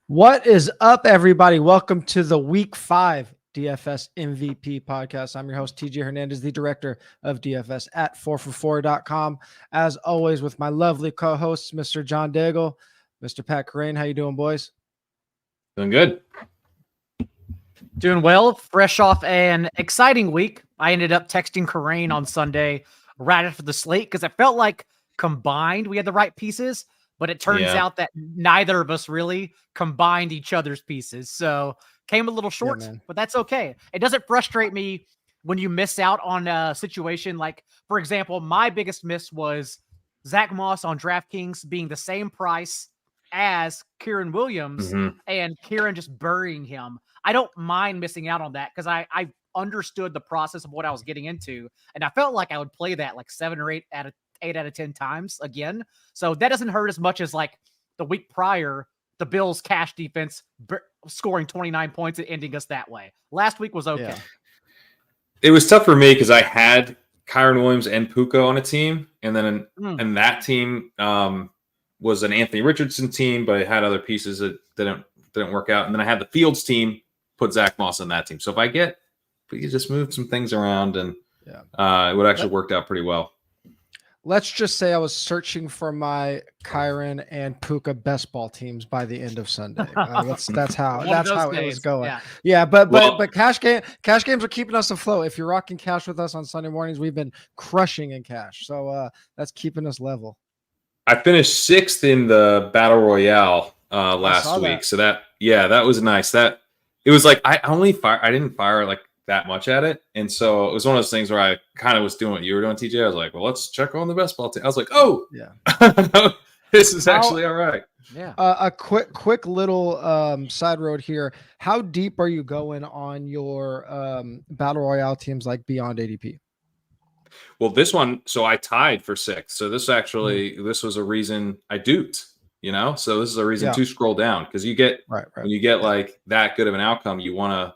What is up, everybody? Welcome to the Week 5 DFS MVP podcast. I'm your host, TJ Hernandez, the director of DFS at 4for4.com. As always, with my lovely co-hosts, Mr. John Daigle, Mr. Pat Corain. How you doing, boys? Doing good. Doing well. Fresh off an exciting week. I ended up texting Corain on Sunday right after the slate because I felt like combined we had the right pieces. But it turns out that neither of us really combined each other's pieces. So came a little short, but that's okay. It doesn't frustrate me when you miss out on a situation. Like, for example, my biggest miss was Zach Moss on DraftKings being the same price as Kieran Williams and Kieran just burying him. I don't mind missing out on that because I understood the process of what I was getting into. And I felt like I would play that like 7 or 8 out of 10 times again. So that doesn't hurt as much as like the week prior, the Bills cash defense scoring 29 points and ending us that way. Last week was okay. Yeah. It was tough for me because I had Kyron Williams and Puka on a team. And then and that team was an Anthony Richardson team, but it had other pieces that didn't work out. And then I had the Fields team, put Zach Moss on that team. So if we could just move some things around and it would actually worked out pretty well. Let's just say I was searching for my Kyron and Puka best ball teams by the end of Sunday. That's how it was going. Yeah, but cash games are keeping us afloat. If you're rocking cash with us on Sunday mornings, we've been crushing in cash. So that's keeping us level. I finished 6th in the Battle Royale last week. So that was nice. That it was like I didn't fire like that much at it. And so it was one of those things where I kind of was doing what you were doing, TJ. I was like, well, let's check on the best ball team. I was like, oh, yeah, this is actually all right. Yeah. A quick little side road here. How deep are you going on your Battle Royale teams like beyond ADP? Well, this one, so I tied for 6th. So this actually, this was a reason I duped, so this is a reason to scroll down because you get, when you get like that good of an outcome, you want to,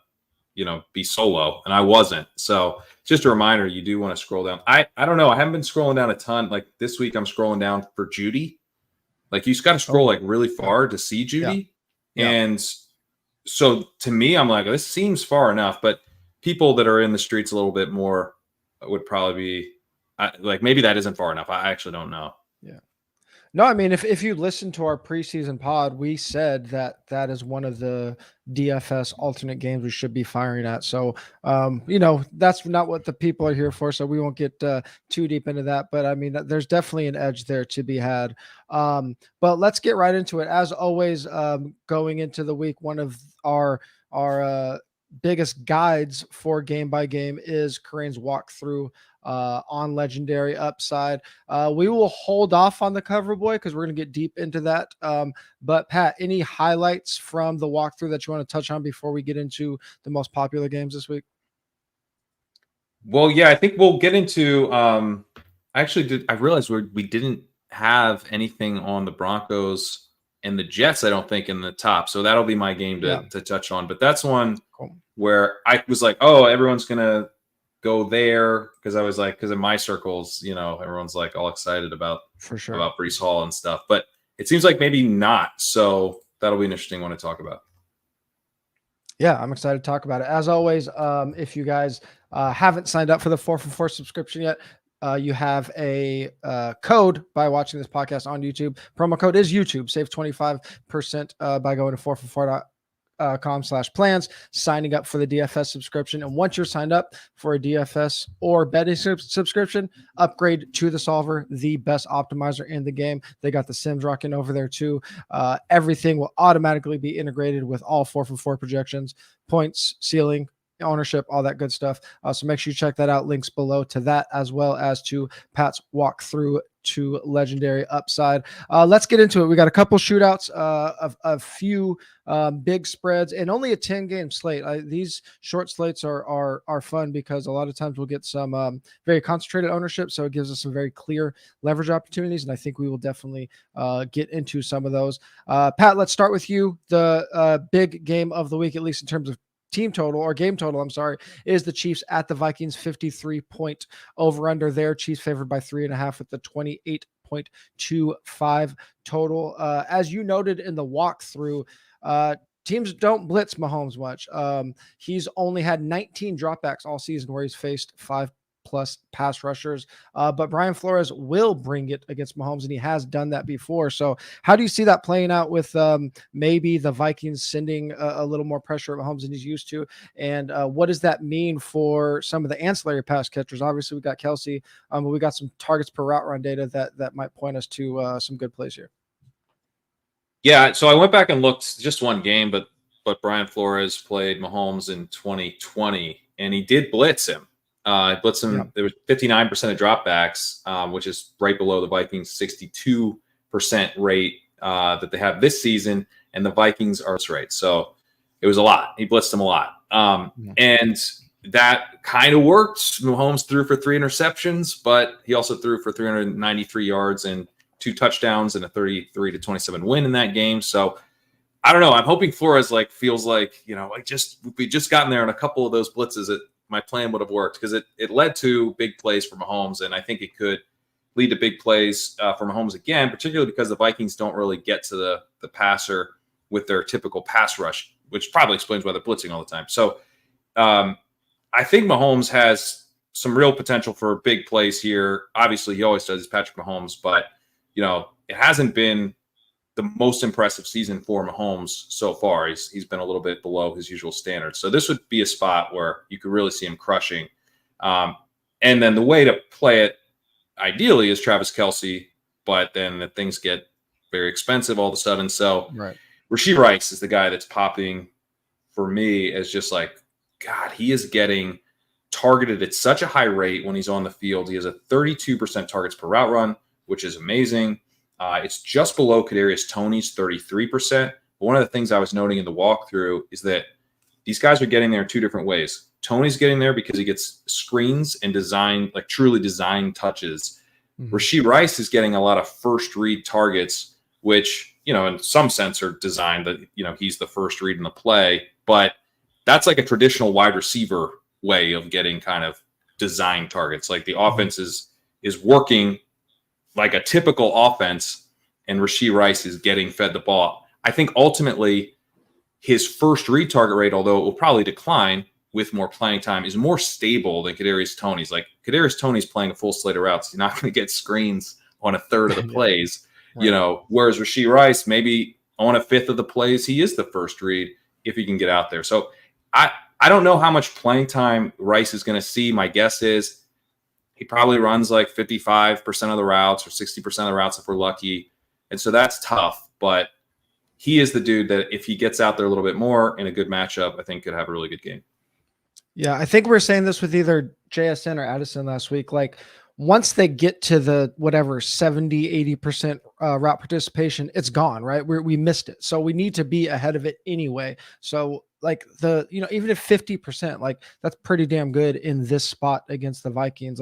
be solo, and I wasn't. So just a reminder, you do want to scroll down. I don't know. I haven't been scrolling down a ton. Like this week, I'm scrolling down for Judy. Like you just got to scroll like really far to see Judy. Yeah. And so to me, I'm like, this seems far enough, but people that are in the streets a little bit more would probably be like, maybe that isn't far enough. I actually don't know. Yeah. No, I mean, if you listen to our preseason pod, we said that is one of the DFS alternate games we should be firing at. So, that's not what the people are here for. So we won't get too deep into that. But I mean, there's definitely an edge there to be had. But let's get right into it. As always, going into the week, one of our biggest guides for game by game is Corain's walkthrough on legendary upside. We will hold off on the cover boy because we're going to get deep into that. But Pat, any highlights from the walkthrough that you want to touch on before we get into the most popular games this week? Well, yeah, I think we'll get into I realized we didn't have anything on the Broncos and the Jets, I don't think, in the top. So that'll be my game to touch on. But that's one where I was like, oh, everyone's going to go there because I was like, because in my circles, everyone's like all excited about about Breece Hall and stuff. But it seems like maybe not. So that'll be an interesting one to talk about. Yeah, I'm excited to talk about it. As always, if you guys haven't signed up for the 4for4 subscription yet, you have a code by watching this podcast on YouTube. Promo code is YouTube. Save 25% by going to 4for4.com/plans, signing up for the DFS subscription. And once you're signed up for a DFS or betting subscription, upgrade to the solver, the best optimizer in the game. They got the Sims rocking over there too. Everything will automatically be integrated with all 4for4 projections, points, ceiling, ownership, all that good stuff. So make sure you check that out. Links below to that, as well as to Pat's walkthrough to legendary upside. Let's get into it. We got a couple shootouts, of a few big spreads, and only a 10-game slate. These short slates are fun because a lot of times we'll get some very concentrated ownership, so it gives us some very clear leverage opportunities, and I think we will definitely get into some of those. Pat, let's start with you. The big game of the week, at least in terms of team total or game total, I'm sorry, is the Chiefs at the Vikings, 53-point over under there. Chiefs favored by 3.5 with the 28.25 total. As you noted in the walkthrough, teams don't blitz Mahomes much. He's only had 19 dropbacks all season where he's faced 5+ pass rushers. But Brian Flores will bring it against Mahomes, and he has done that before. So how do you see that playing out with maybe the Vikings sending a little more pressure at Mahomes than he's used to? And what does that mean for some of the ancillary pass catchers? Obviously, we got Kelsey, but we got some targets per route run data that might point us to some good plays here. Yeah, so I went back and looked just one game, but Brian Flores played Mahomes in 2020, and he did blitz him. Blitz him. Yeah. There was 59% of dropbacks, which is right below the Vikings' 62% rate that they have this season, and the Vikings are right. So it was a lot. He blitzed him a lot, and that kind of worked. Mahomes threw for 3 interceptions, but he also threw for 393 yards and 2 touchdowns and a 33-27 win in that game. So I don't know. I'm hoping Flores feels like, we just gotten there on a couple of those blitzes that my plan would have worked, because it led to big plays for Mahomes, and I think it could lead to big plays for Mahomes again, particularly because the Vikings don't really get to the passer with their typical pass rush, which probably explains why they're blitzing all the time. So I think Mahomes has some real potential for big plays here. Obviously, he always does, Patrick Mahomes, but it hasn't been the most impressive season for Mahomes so far. He's been a little bit below his usual standards. So this would be a spot where you could really see him crushing. And then the way to play it ideally is Travis Kelsey, but then things get very expensive all of a sudden. So Rashee Rice is the guy that's popping for me as just God, he is getting targeted at such a high rate when he's on the field. He has a 32% targets per route run, which is amazing. It's just below Kadarius Toney's 33%. But one of the things I was noting in the walkthrough is that these guys are getting there in 2 different ways. Toney's getting there because he gets screens and truly designed touches. Rashee Rice is getting a lot of first read targets, which, in some sense are designed that, he's the first read in the play. But that's like a traditional wide receiver way of getting kind of designed targets. Like the offense is working like a typical offense, and Rashee Rice is getting fed the ball. I think ultimately his first read target rate, although it will probably decline with more playing time, is more stable than Kadarius Toney's. Kadarius Toney's playing a full slate of routes. He's not going to get screens on a third of the plays, whereas Rashee Rice, maybe on a fifth of the plays, he is the first read if he can get out there. So I don't know how much playing time Rice is going to see. My guess is he probably runs 55% of the routes or 60% of the routes if we're lucky. And so that's tough, but he is the dude that if he gets out there a little bit more in a good matchup, I think could have a really good game. Yeah, I think we were saying this with either JSN or Addison last week. Once they get to the 70-80% route participation, it's gone, right? We missed it. So we need to be ahead of it anyway. So even if 50%, that's pretty damn good in this spot against the Vikings.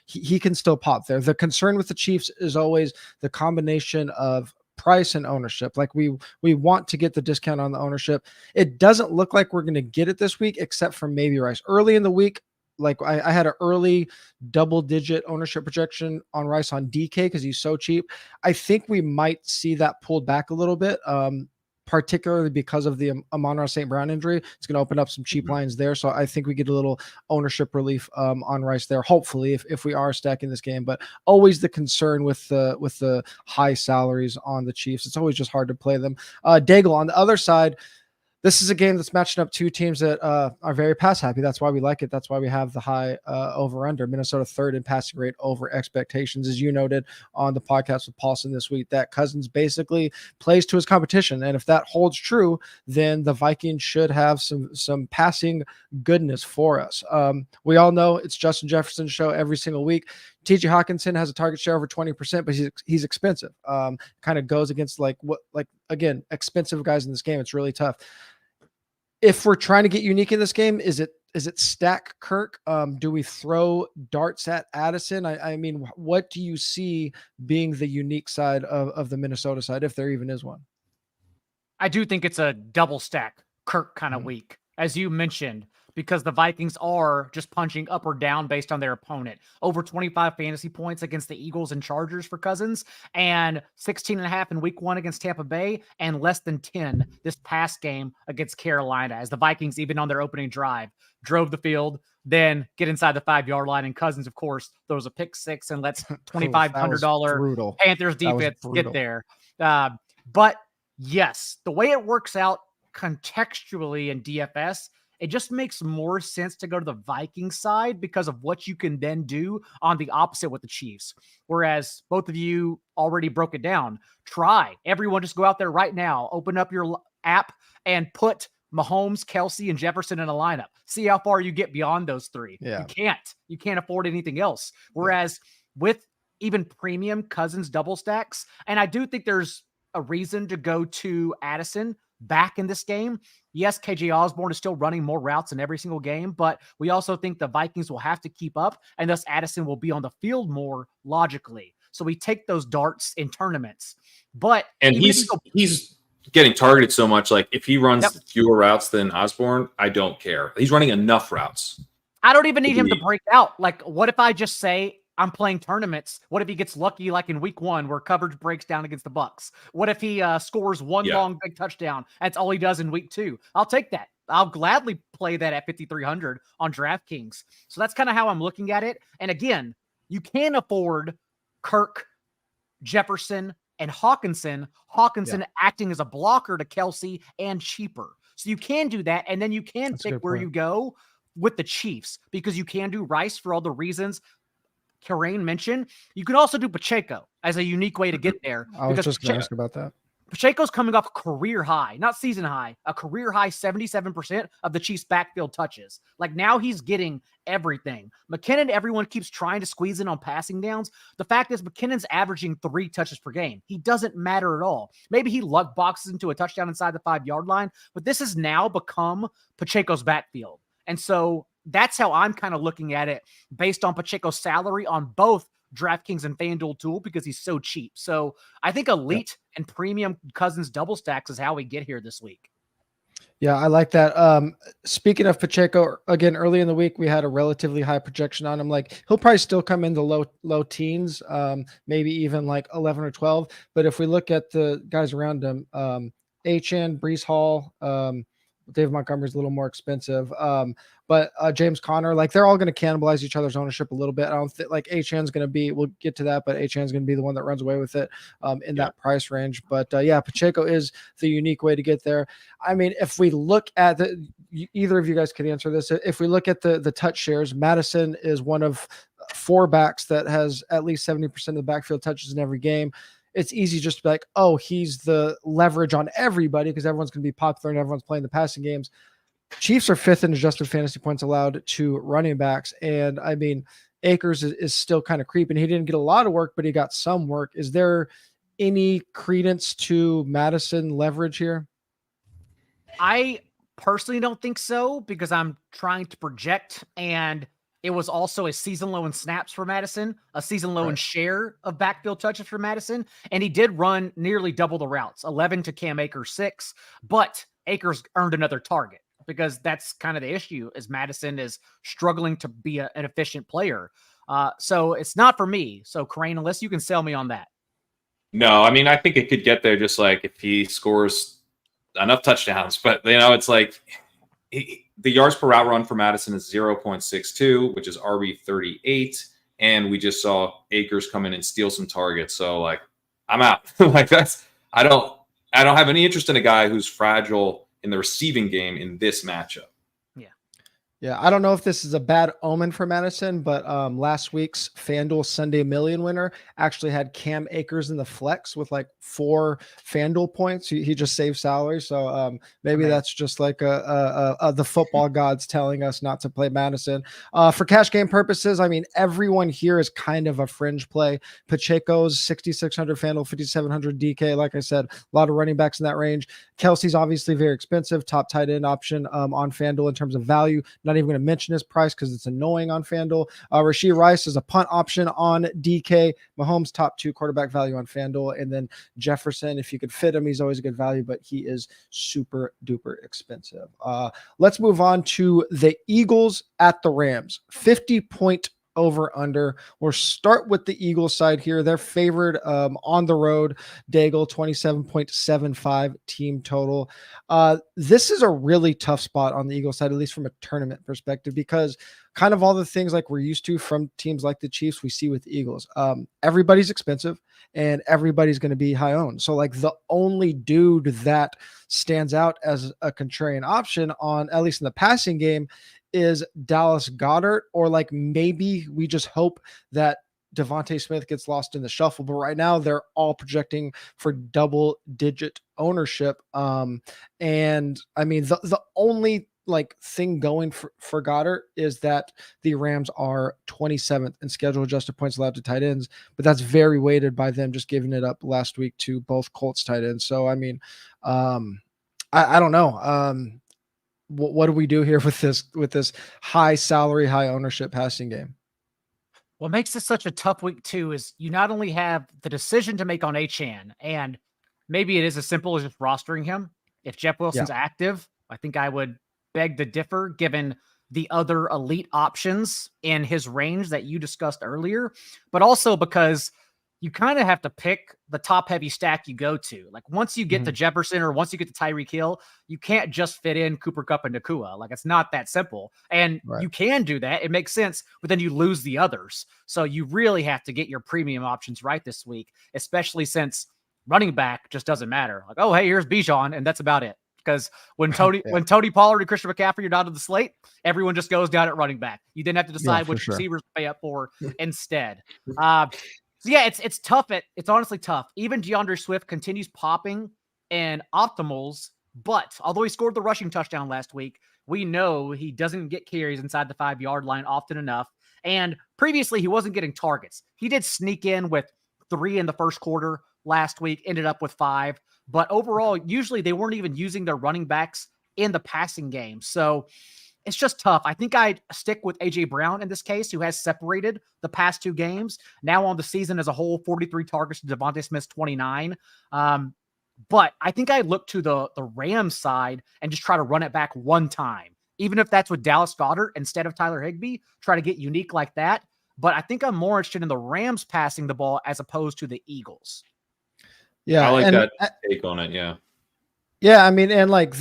He can still pop there. The concern with the Chiefs is always the combination of price and ownership. We want to get the discount on the ownership. It doesn't look like we're going to get it this week, except for maybe Rice. Early in the week, I had an early double-digit ownership projection on Rice on DK because he's so cheap. I think we might see that pulled back a little bit, particularly because of the Amon-Ra St. Brown injury. It's going to open up some cheap lines there. So I think we get a little ownership relief on Rice there, hopefully, if we are stacking this game. But always the concern with the high salaries on the Chiefs. It's always just hard to play them. Daigle on the other side, this is a game that's matching up 2 teams that are very pass happy. That's why we like it. That's why we have the high over under. Minnesota 3rd in passing rate over expectations, as you noted on the podcast with Paulson this week, that Cousins basically plays to his competition. And if that holds true, then the Vikings should have some passing goodness for us. We all know it's Justin Jefferson's show every single week. TJ Hawkinson has a target share over 20%, but he's expensive. Kind of goes against again, expensive guys in this game. It's really tough. If we're trying to get unique in this game, is it stack Kirk? Do we throw darts at Addison? I mean, what do you see being the unique side of the Minnesota side, if there even is one? I do think it's a double stack Kirk kind of week. as you mentioned, because the Vikings are just punching up or down based on their opponent. Over 25 fantasy points against the Eagles and Chargers for Cousins, and 16.5 in week 1 against Tampa Bay, and less than 10 this past game against Carolina, as the Vikings, even on their opening drive, drove the field, then get inside the 5-yard line. And Cousins, of course, throws a pick 6 and lets $2,500 Panthers defense get there. But yes, the way it works out contextually in DFS, it just makes more sense to go to the Vikings side because of what you can then do on the opposite with the Chiefs. Whereas both of you already broke it down. Everyone just go out there right now, open up your app and put Mahomes, Kelce, and Jefferson in a lineup. See how far you get beyond those three. Yeah. You can't afford anything else. Whereas with even premium Cousins double stacks, and I do think there's a reason to go to Addison back in this game. Yes, KJ Osborne is still running more routes in every single game, but we also think the Vikings will have to keep up, and thus Addison will be on the field more logically. So we take those darts in tournaments. And he's getting targeted so much. Like if he runs fewer routes than Osborne, I don't care. He's running enough routes. I don't even need him to break out. Like, what if I just say I'm playing tournaments? What if he gets lucky, like in week 1, where coverage breaks down against the Bucs? What if he scores one long big touchdown? That's all he does in week 2. I'll take that. I'll gladly play that at 5,300 on DraftKings. So that's kind of how I'm looking at it. And again, you can afford Kirk, Jefferson, and Hawkinson acting as a blocker to Kelce and cheaper. So you can do that. And then you can pick where you go with the Chiefs, because you can do Rice for all the reasons Karain mentioned. You can also do Pacheco as a unique way to get there. I was just going to ask about that. Pacheco's coming off a career high, not season high, a career high 77% of the Chiefs' backfield touches. Like now he's getting everything. McKinnon, everyone keeps trying to squeeze in on passing downs. The fact is McKinnon's averaging 3 touches per game. He doesn't matter at all. Maybe he luck boxes into a touchdown inside the 5-yard line, but this has now become Pacheco's backfield. And so that's how I'm kind of looking at it based on Pacheco's salary on both DraftKings and FanDuel tool, because he's so cheap. So I think elite and premium Cousins double stacks is how we get here this week. Yeah, I like that. Speaking of Pacheco, again, early in the week, we had a relatively high projection on him. Like he'll probably still come in the low teens, maybe even like 11 or 12. But if we look at the guys around him, HN, Breece Hall, Dave Montgomery's a little more expensive. But James Conner, like they're all going to cannibalize each other's ownership a little bit. I don't think like HN's going to be, we'll get to that, but HN's going to be the one that runs away with it in that price range. But Pacheco is the unique way to get there. I mean, if we look at either of you guys can answer this. If we look at the touch shares, Madison is one of 4 backs that has at least 70% of the backfield touches in every game. It's easy just to be like, oh, he's the leverage on everybody because everyone's going to be popular and everyone's playing the passing games. Chiefs are 5th in adjusted fantasy points allowed to running backs. And I mean, Akers is still kind of creeping. He didn't get a lot of work, but he got some work. Is there any credence to Madison leverage here? I personally don't think so, because I'm trying to project, and it was also a season low in snaps for Madison, a season low in share of backfield touches for Madison. And he did run nearly double the routes, 11 to Cam Akers 6, but Akers earned another target, because that's kind of the issue, is Madison is struggling to be an efficient player. So it's not for me. So Karain, unless you can sell me on that. No, I mean, I think it could get there just like if he scores enough touchdowns, but it's like the yards per route run for Madison is 0.62, which is RB 38. And we just saw Akers come in and steal some targets. So like, I'm out. Like I don't have any interest in a guy who's fragile in the receiving game in this matchup. Yeah, I don't know if this is a bad omen for Madison, but last week's FanDuel Sunday Million winner actually had Cam Akers in the flex with like 4 FanDuel points. He just saved salary, so maybe that's just like the football gods telling us not to play Madison. For cash game purposes, I mean, everyone here is kind of a fringe play. Pacheco's 6,600 FanDuel, 5,700 DK. Like I said, a lot of running backs in that range. Kelce's obviously very expensive, top tight end option on FanDuel in terms of value. not even going to mention his price because it's annoying on FanDuel. Rashee Rice is a punt option on DK. Mahomes top 2 quarterback value on FanDuel. And then Jefferson, if you could fit him, he's always a good value, but he is super duper expensive. Let's move on to the Eagles at the Rams. 50-point over under. We'll start with the Eagles side here. They're favored on the road. Daigle 27.75 team total. This is a really tough spot on the Eagles side, at least from a tournament perspective, because kind of all the things like we're used to from teams like the Chiefs, we see with the Eagles. Everybody's expensive and everybody's going to be high owned. So like the only dude that stands out as a contrarian option on, at least in the passing game, is Dallas Goedert, or like maybe we just hope that Devontae Smith gets lost in the shuffle. But right now they're all projecting for double-digit ownership. And I mean, the only like thing going for Goddard is that the Rams are 27th in schedule adjusted points allowed to tight ends, but that's very weighted by them just giving it up last week to both Colts tight ends. So I mean, I don't know. What do we do here with this high salary, high ownership passing game? What makes this such a tough week too is you not only have the decision to make on Achane, and maybe it is as simple as just rostering him. If Jeff Wilson's active, I think I would beg to differ given the other elite options in his range that you discussed earlier, but also because you kind of have to pick the top heavy stack you go to. Like once you get to Jefferson or once you get to Tyreek Hill, you can't just fit in Cooper Kupp and Nakua. Like it's not that simple. And you can do that. It makes sense, but then you lose the others. So you really have to get your premium options right this week, especially since running back just doesn't matter. Like, oh, hey, here's Bijan, and that's about it. Because when Tony Pollard and Christian McCaffrey are down to the slate, everyone just goes down at running back. You then have to decide which receivers to pay up for instead. So yeah, it's tough. It's honestly tough. Even DeAndre Swift continues popping in optimals, but although he scored the rushing touchdown last week, we know he doesn't get carries inside the 5-yard line often enough. And previously, he wasn't getting targets. He did sneak in with 3 in the first quarter last week, ended up with 5. But overall, usually they weren't even using their running backs in the passing game. So it's just tough. I think I'd stick with A.J. Brown in this case, who has separated the past 2 games. Now on the season as a whole, 43 targets to Devontae Smith's 29. But I think I look to the Rams side and just try to run it back one time. Even if that's with Dallas Goedert instead of Tyler Higbee, try to get unique like that. But I think I'm more interested in the Rams passing the ball as opposed to the Eagles. Yeah, I like that take on it. Yeah. Yeah, I mean, and like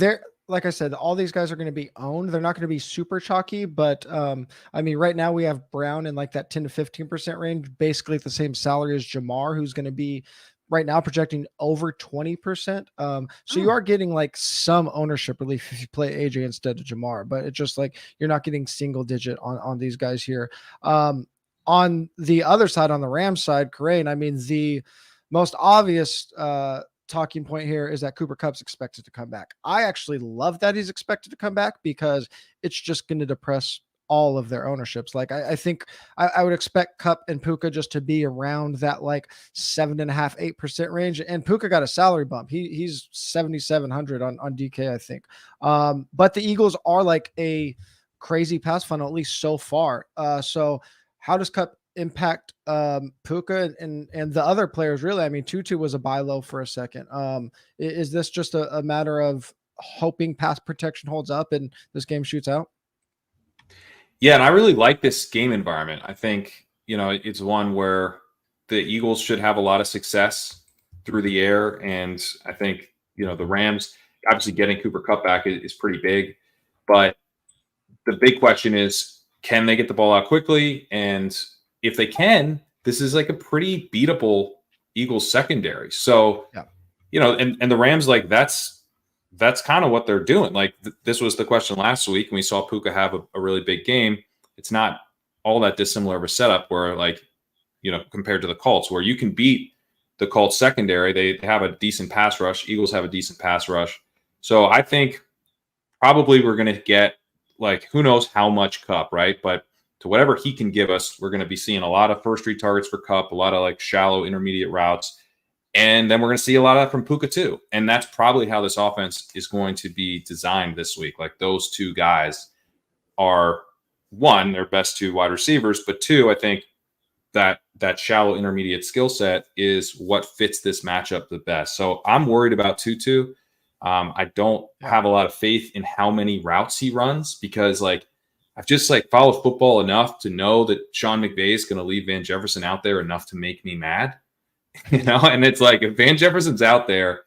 I said, all these guys are going to be owned. They're not going to be super chalky, but I mean, right now we have Brown in like that 10 to 15% range, basically at the same salary as Jamar, who's going to be right now projecting over 20%. So you are getting like some ownership relief if you play AJ instead of Jamar, but it's just like you're not getting single digit on these guys here. On the other side, on the Rams side, Corain, I mean, the most obvious talking point here is that Cooper Kupp's expected to come back. I actually love that he's expected to come back because it's just going to depress all of their ownerships. Like I think I would expect Kupp and Puka just to be around that like 7.5%, 8% range. And Puka got a salary bump. He's 7,700 on DK, I think. But the Eagles are like a crazy pass funnel, at least so far. So how does Kupp impact Puka and the other players? Really, I mean, Tutu was a buy low for a second. Is this just a matter of hoping pass protection holds up and this game shoots out? Yeah, and I really like this game environment. I think, it's one where the Eagles should have a lot of success through the air. And I think, the Rams, obviously getting Cooper Kupp back is pretty big. But the big question is, can they get the ball out quickly? And if they can, this is like a pretty beatable Eagles secondary. So, and the Rams, like that's kind of what they're doing. Like this was the question last week, and we saw Puka have a really big game. It's not all that dissimilar of a setup where compared to the Colts, where you can beat the Colts secondary. They have a decent pass rush. Eagles have a decent pass rush. So I think probably we're going to get who knows how much Kupp, right? But to whatever he can give us, we're going to be seeing a lot of first read targets for Kupp, a lot of shallow intermediate routes. And then we're going to see a lot of that from Puka too. And that's probably how this offense is going to be designed this week. Like those two guys are, one, their best 2 wide receivers, but 2, I think that shallow intermediate skill set is what fits this matchup the best. So I'm worried about Tutu. I don't have a lot of faith in how many routes he runs, because like I've just like followed football enough to know that Sean McVay is going to leave Van Jefferson out there enough to make me mad, and it's like, if Van Jefferson's out there,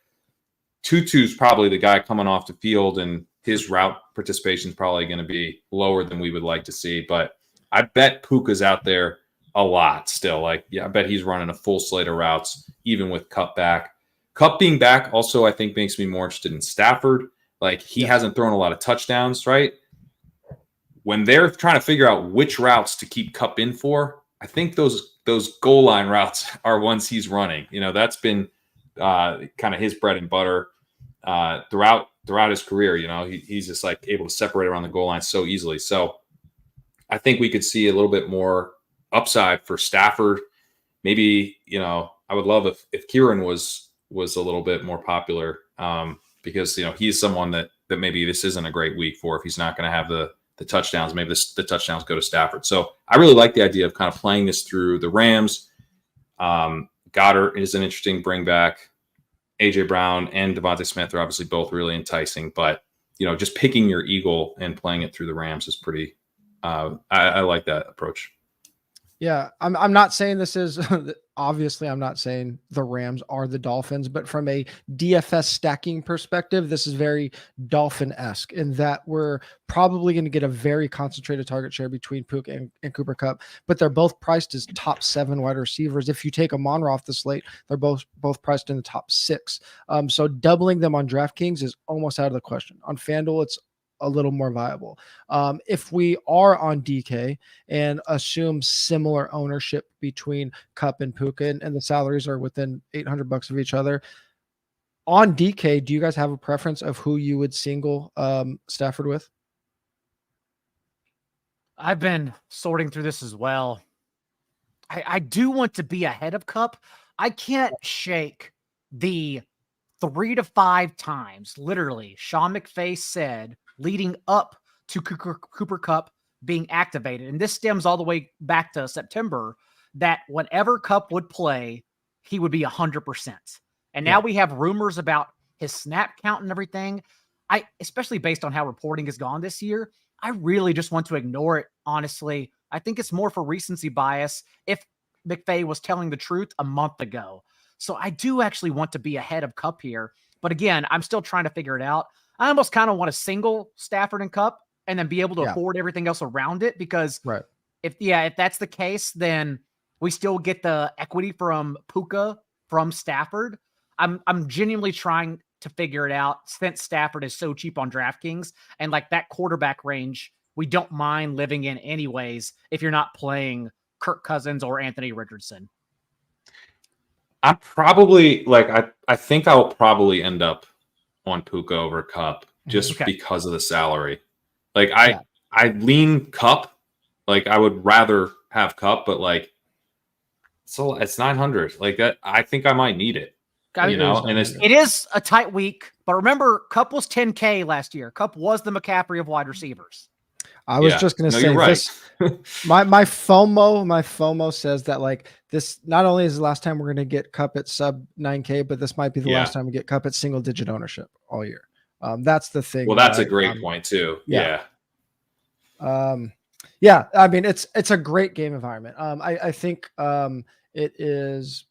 Tutu's probably the guy coming off the field, and his route participation is probably going to be lower than we would like to see. But I bet Puka's out there a lot still. Like, I bet he's running a full slate of routes, even with Kupp back. Kupp being back also, I think, makes me more interested in Stafford. Like, he hasn't thrown a lot of touchdowns, right? When they're trying to figure out which routes to keep Kupp in for, I think those goal line routes are ones he's running. That's been kind of his bread and butter throughout his career. He's just like able to separate around the goal line so easily. So I think we could see a little bit more upside for Stafford. Maybe, I would love if Kieran was a little bit more popular, because, he's someone that maybe this isn't a great week for. If he's not going to have the touchdowns, maybe the touchdowns go to Stafford. So I really like the idea of kind of playing this through the Rams. Goddard is an interesting bring back. AJ Brown and Devontae Smith are obviously both really enticing, but just picking your eagle and playing it through the Rams is pretty. I like that approach. Yeah, I'm not saying this is obviously I'm not saying the Rams are the Dolphins, but from a DFS stacking perspective, this is very Dolphin-esque in that we're probably going to get a very concentrated target share between Puka and Cooper Kupp, but they're both priced as top 7 wide receivers. If you take Amon-Ra off the slate, they're both priced in the top 6. So doubling them on DraftKings is almost out of the question. On FanDuel, it's a little more viable. If we are on DK and assume similar ownership between Kupp and Puka, and the salaries are within $800 of each other, on DK, do you guys have a preference of who you would single Stafford with? I've been sorting through this as well. I do want to be ahead of Kupp. I can't shake the 3 to 5 times, literally, Sean McVay said, leading up to Cooper Kupp being activated. And this stems all the way back to September, that whenever Kupp would play, he would be 100%. And now we have rumors about his snap count and everything. Especially based on how reporting has gone this year, I really just want to ignore it, honestly. I think it's more for recency bias if McVay was telling the truth a month ago. So I do actually want to be ahead of Kupp here. But again, I'm still trying to figure it out. I almost kind of want to single Stafford and Kupp and then be able to afford everything else around it, because if that's the case, then we still get the equity from Puka from Stafford. I'm genuinely trying to figure it out, since Stafford is so cheap on DraftKings, and like that quarterback range, we don't mind living in anyways if you're not playing Kirk Cousins or Anthony Richardson. I'm probably I think I'll probably end up on Puka over Kupp just because of the salary. Like I lean Kupp. Like I would rather have Kupp, but like so it's 900. Like that, I think I might need it. And it is a tight week, but remember, Kupp was 10K last year. Kupp was the McCaffrey of wide receivers. I was just going to say this. my FOMO says that like this not only is the last time we're going to get Kupp at sub 9K, but this might be the last time we get Kupp at single digit ownership all year. That's the thing. Well, that's a great point too. Yeah. I mean, it's a great game environment. I think it is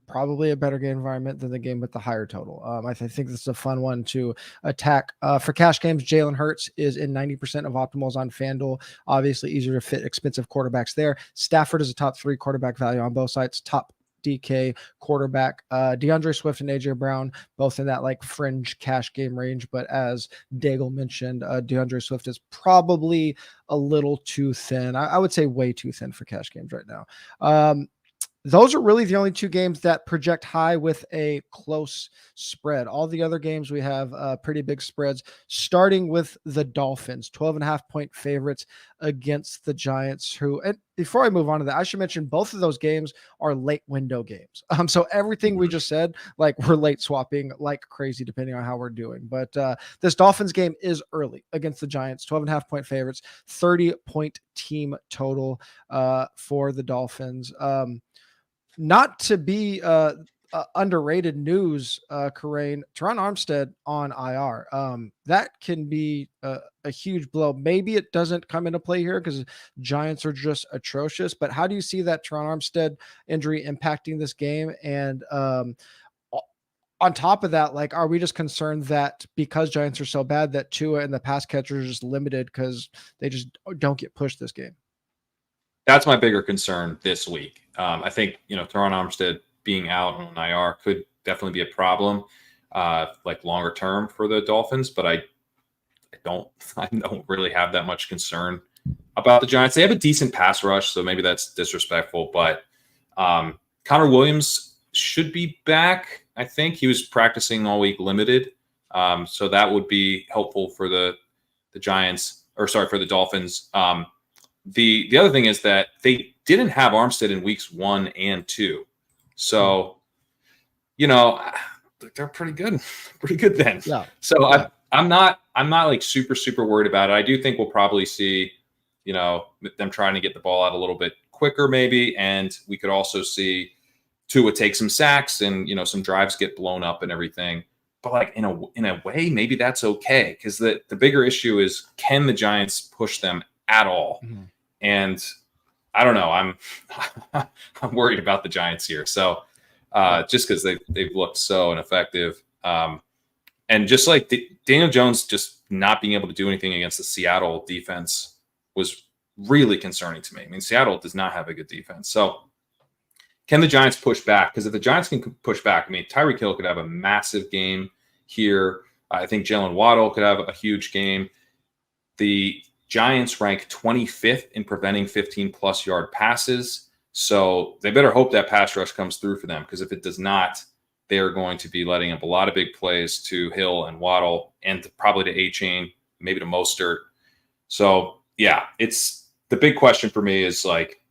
probably a better game environment than the game with the higher total. I think this is a fun one to attack. For cash games, Jalen Hurts is in 90% of optimals on FanDuel. Obviously easier to fit expensive quarterbacks there. Stafford is a top 3 quarterback value on both sides. Top DK quarterback. DeAndre Swift and AJ Brown, both in that like fringe cash game range. But as Daigle mentioned, DeAndre Swift is probably a little too thin. I would say way too thin for cash games right now. Those are really the only 2 games that project high with a close spread. All the other games we have pretty big spreads, starting with the Dolphins, 12.5 point favorites against the Giants, who, and before I move on to that, I should mention both of those games are late window games. So everything we just said, like we're late swapping like crazy depending on how we're doing. But this Dolphins game is early against the Giants, 12.5 point favorites, 30-point team total for the Dolphins. Not to be underrated news, Karain, Teron Armstead on IR. That can be a huge blow. Maybe it doesn't come into play here because Giants are just atrocious. But how do you see that Teron Armstead injury impacting this game? And on top of that, like, are we just concerned that because Giants are so bad that Tua and the pass catchers are just limited because they just don't get pushed this game? That's my bigger concern this week. I think, Teron Armstead being out on IR could definitely be a problem, like longer term for the Dolphins. But I don't really have that much concern about the Giants. They have a decent pass rush, so maybe that's disrespectful. But Connor Williams should be back. I think he was practicing all week limited, so that would be helpful for the Giants, or sorry, for the Dolphins. The other thing is that they didn't have Armstead in weeks 1 and 2. So, they're pretty good then. Yeah. So yeah. I'm not like super worried about it. I do think we'll probably see, them trying to get the ball out a little bit quicker maybe. And we could also see Tua take some sacks and, some drives get blown up and everything. But like in a way, maybe that's okay. Because the bigger issue is, can the Giants push them at all? Mm-hmm. And I don't know. I'm worried about the Giants here. So just because they've looked so ineffective, and just like Daniel Jones just not being able to do anything against the Seattle defense was really concerning to me. I mean, Seattle does not have a good defense. So can the Giants push back? Because if the Giants can push back, I mean, Tyreek Hill could have a massive game here. I think Jalen Waddle could have a huge game. The Giants rank 25th in preventing 15-plus yard passes. So they better hope that pass rush comes through for them, because if it does not, they are going to be letting up a lot of big plays to Hill and Waddle, and probably to A-Chain, maybe to Mostert. So, yeah, it's the big question for me is, like,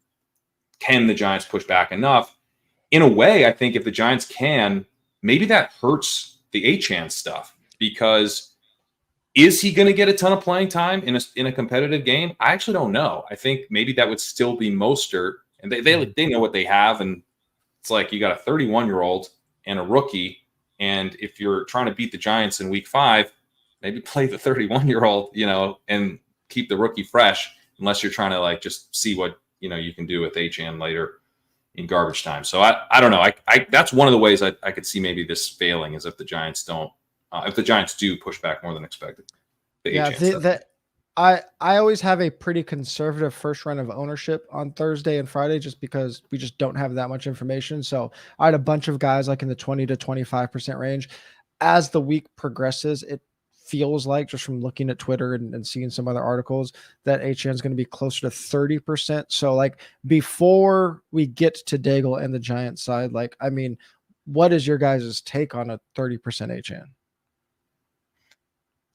can the Giants push back enough? In a way, I think if the Giants can, maybe that hurts the A-Chan stuff, because is he going to get a ton of playing time in a competitive game? I actually don't know. I think maybe that would still be Mostert, and they know what they have, and it's like you got a 31-year-old and a rookie, and if you're trying to beat the Giants in week 5, maybe play the 31-year-old, and keep the rookie fresh, unless you're trying to like just see what you can do with Achane later in garbage time. So I don't know. I that's one of the ways I could see maybe this failing, is if the Giants don't. If the Giants do push back more than expected. I always have a pretty conservative first run of ownership on Thursday and Friday, just because we just don't have that much information. So I had a bunch of guys like in the 20 to 25% range. As the week progresses, it feels like, just from looking at Twitter and seeing some other articles, that HN is going to be closer to 30%. So like before we get to Daigle and the Giants side, like, I mean, what is your guys' take on a 30% HN?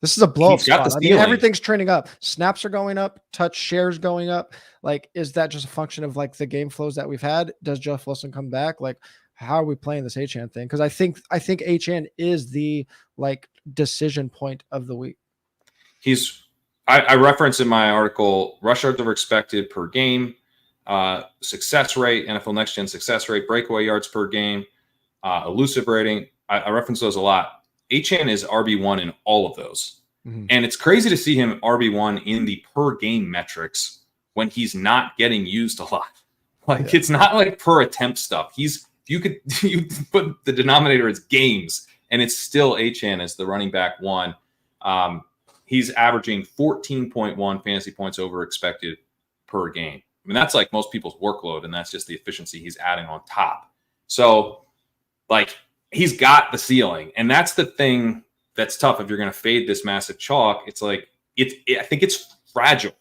This is a blow up spot. I mean, everything's trending up. Snaps are going up, touch shares going up. Like, is that just a function of like the game flows that we've had? Does Jeff Wilson come back? Like, how are we playing this HN thing? Because I think HN is the like decision point of the week. I reference in my article, rush yards over expected per game, success rate, NFL Next Gen success rate, breakaway yards per game, elusive rating. I reference those a lot. HN is RB1 in all of those. Mm-hmm. And it's crazy to see him RB1 in the per game metrics when he's not getting used a lot. Like, it's not like per attempt stuff. You put the denominator as games, and it's still HN as the running back one. He's averaging 14.1 fantasy points over expected per game. I mean, that's like most people's workload, and that's just the efficiency he's adding on top. So, like, he's got the ceiling, and that's the thing that's tough if you're going to fade this massive chalk. It's like I think it's fragile.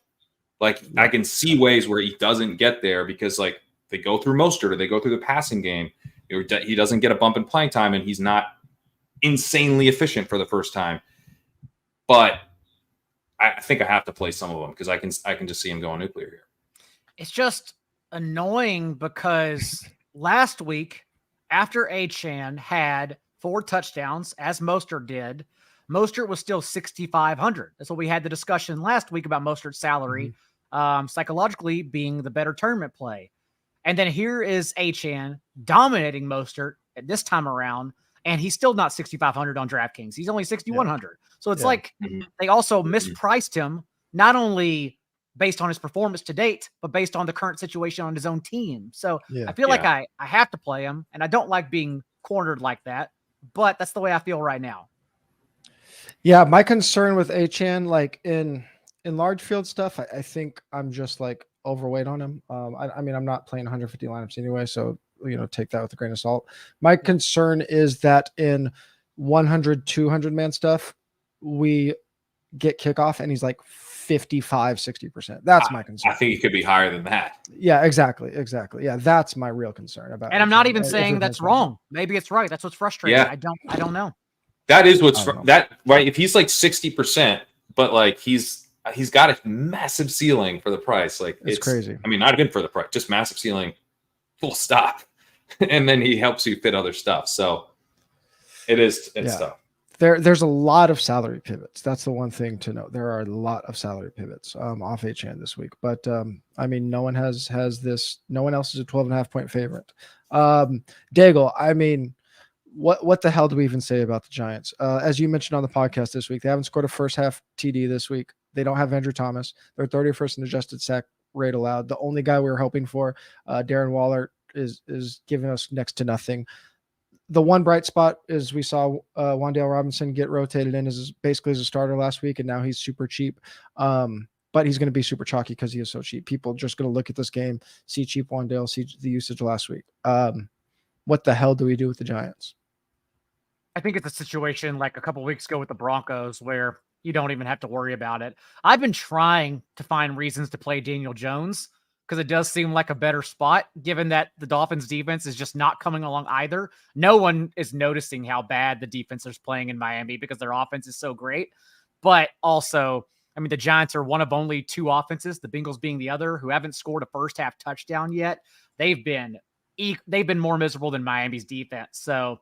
Like, I can see ways where he doesn't get there because, like, they go through Mostert or they go through the passing game. He doesn't get a bump in playing time, and he's not insanely efficient for the first time. But I think I have to play some of them because I can just see him going nuclear here. It's just annoying because last week, after Achane had 4 touchdowns, as Mostert did, Mostert was still 6,500. That's what we had the discussion last week about Mostert's salary, psychologically being the better tournament play. And then here is Achane dominating Mostert at this time around, and he's still not 6,500 on DraftKings. He's only 6,100. So it's like they also mispriced him, not only based on his performance to date, but based on the current situation on his own team. So I feel like I have to play him, and I don't like being cornered like that, but that's the way I feel right now. Yeah, my concern with Achane, like in large field stuff, I think I'm just like overweight on him. I mean, I'm not playing 150 lineups anyway, so take that with a grain of salt. My concern is that in 100, 200 man stuff, we get kickoff and he's like 55, 60%. That's my concern. I think it could be higher than that. Yeah, exactly. Yeah, that's my real concern about. And I'm not even saying that's wrong. Maybe it's right. That's what's frustrating. Yeah. I don't know. That is what's right. If he's like 60%, but like he's got a massive ceiling for the price. Like it's crazy. I mean, not even for the price, just massive ceiling, full stop. And then he helps you fit other stuff. So it's tough. There's a lot of salary pivots. That's the one thing to note. There are a lot of salary pivots off Achane this week. But I mean, no one has this. No one else is a 12.5 point favorite. Daigle, I mean, what the hell do we even say about the Giants? As you mentioned on the podcast this week, they haven't scored a first half TD this week. They don't have Andrew Thomas. They're 31st in adjusted sack rate allowed. The only guy we were hoping for, Darren Waller, is giving us next to nothing. The one bright spot is we saw Wan'Dale Robinson get rotated in as basically as a starter last week, and now he's super cheap. But he's going to be super chalky because he is so cheap. People are just going to look at this game, see cheap Wan'Dale, see the usage last week. What the hell do we do with the Giants? I think it's a situation like a couple of weeks ago with the Broncos where you don't even have to worry about it. I've been trying to find reasons to play Daniel Jones because it does seem like a better spot, given that the Dolphins defense is just not coming along either. No one is noticing how bad the defense is playing in Miami because their offense is so great. But also, I mean, the Giants are one of only 2 offenses, the Bengals being the other, who haven't scored a first half touchdown yet. They've been more miserable than Miami's defense. So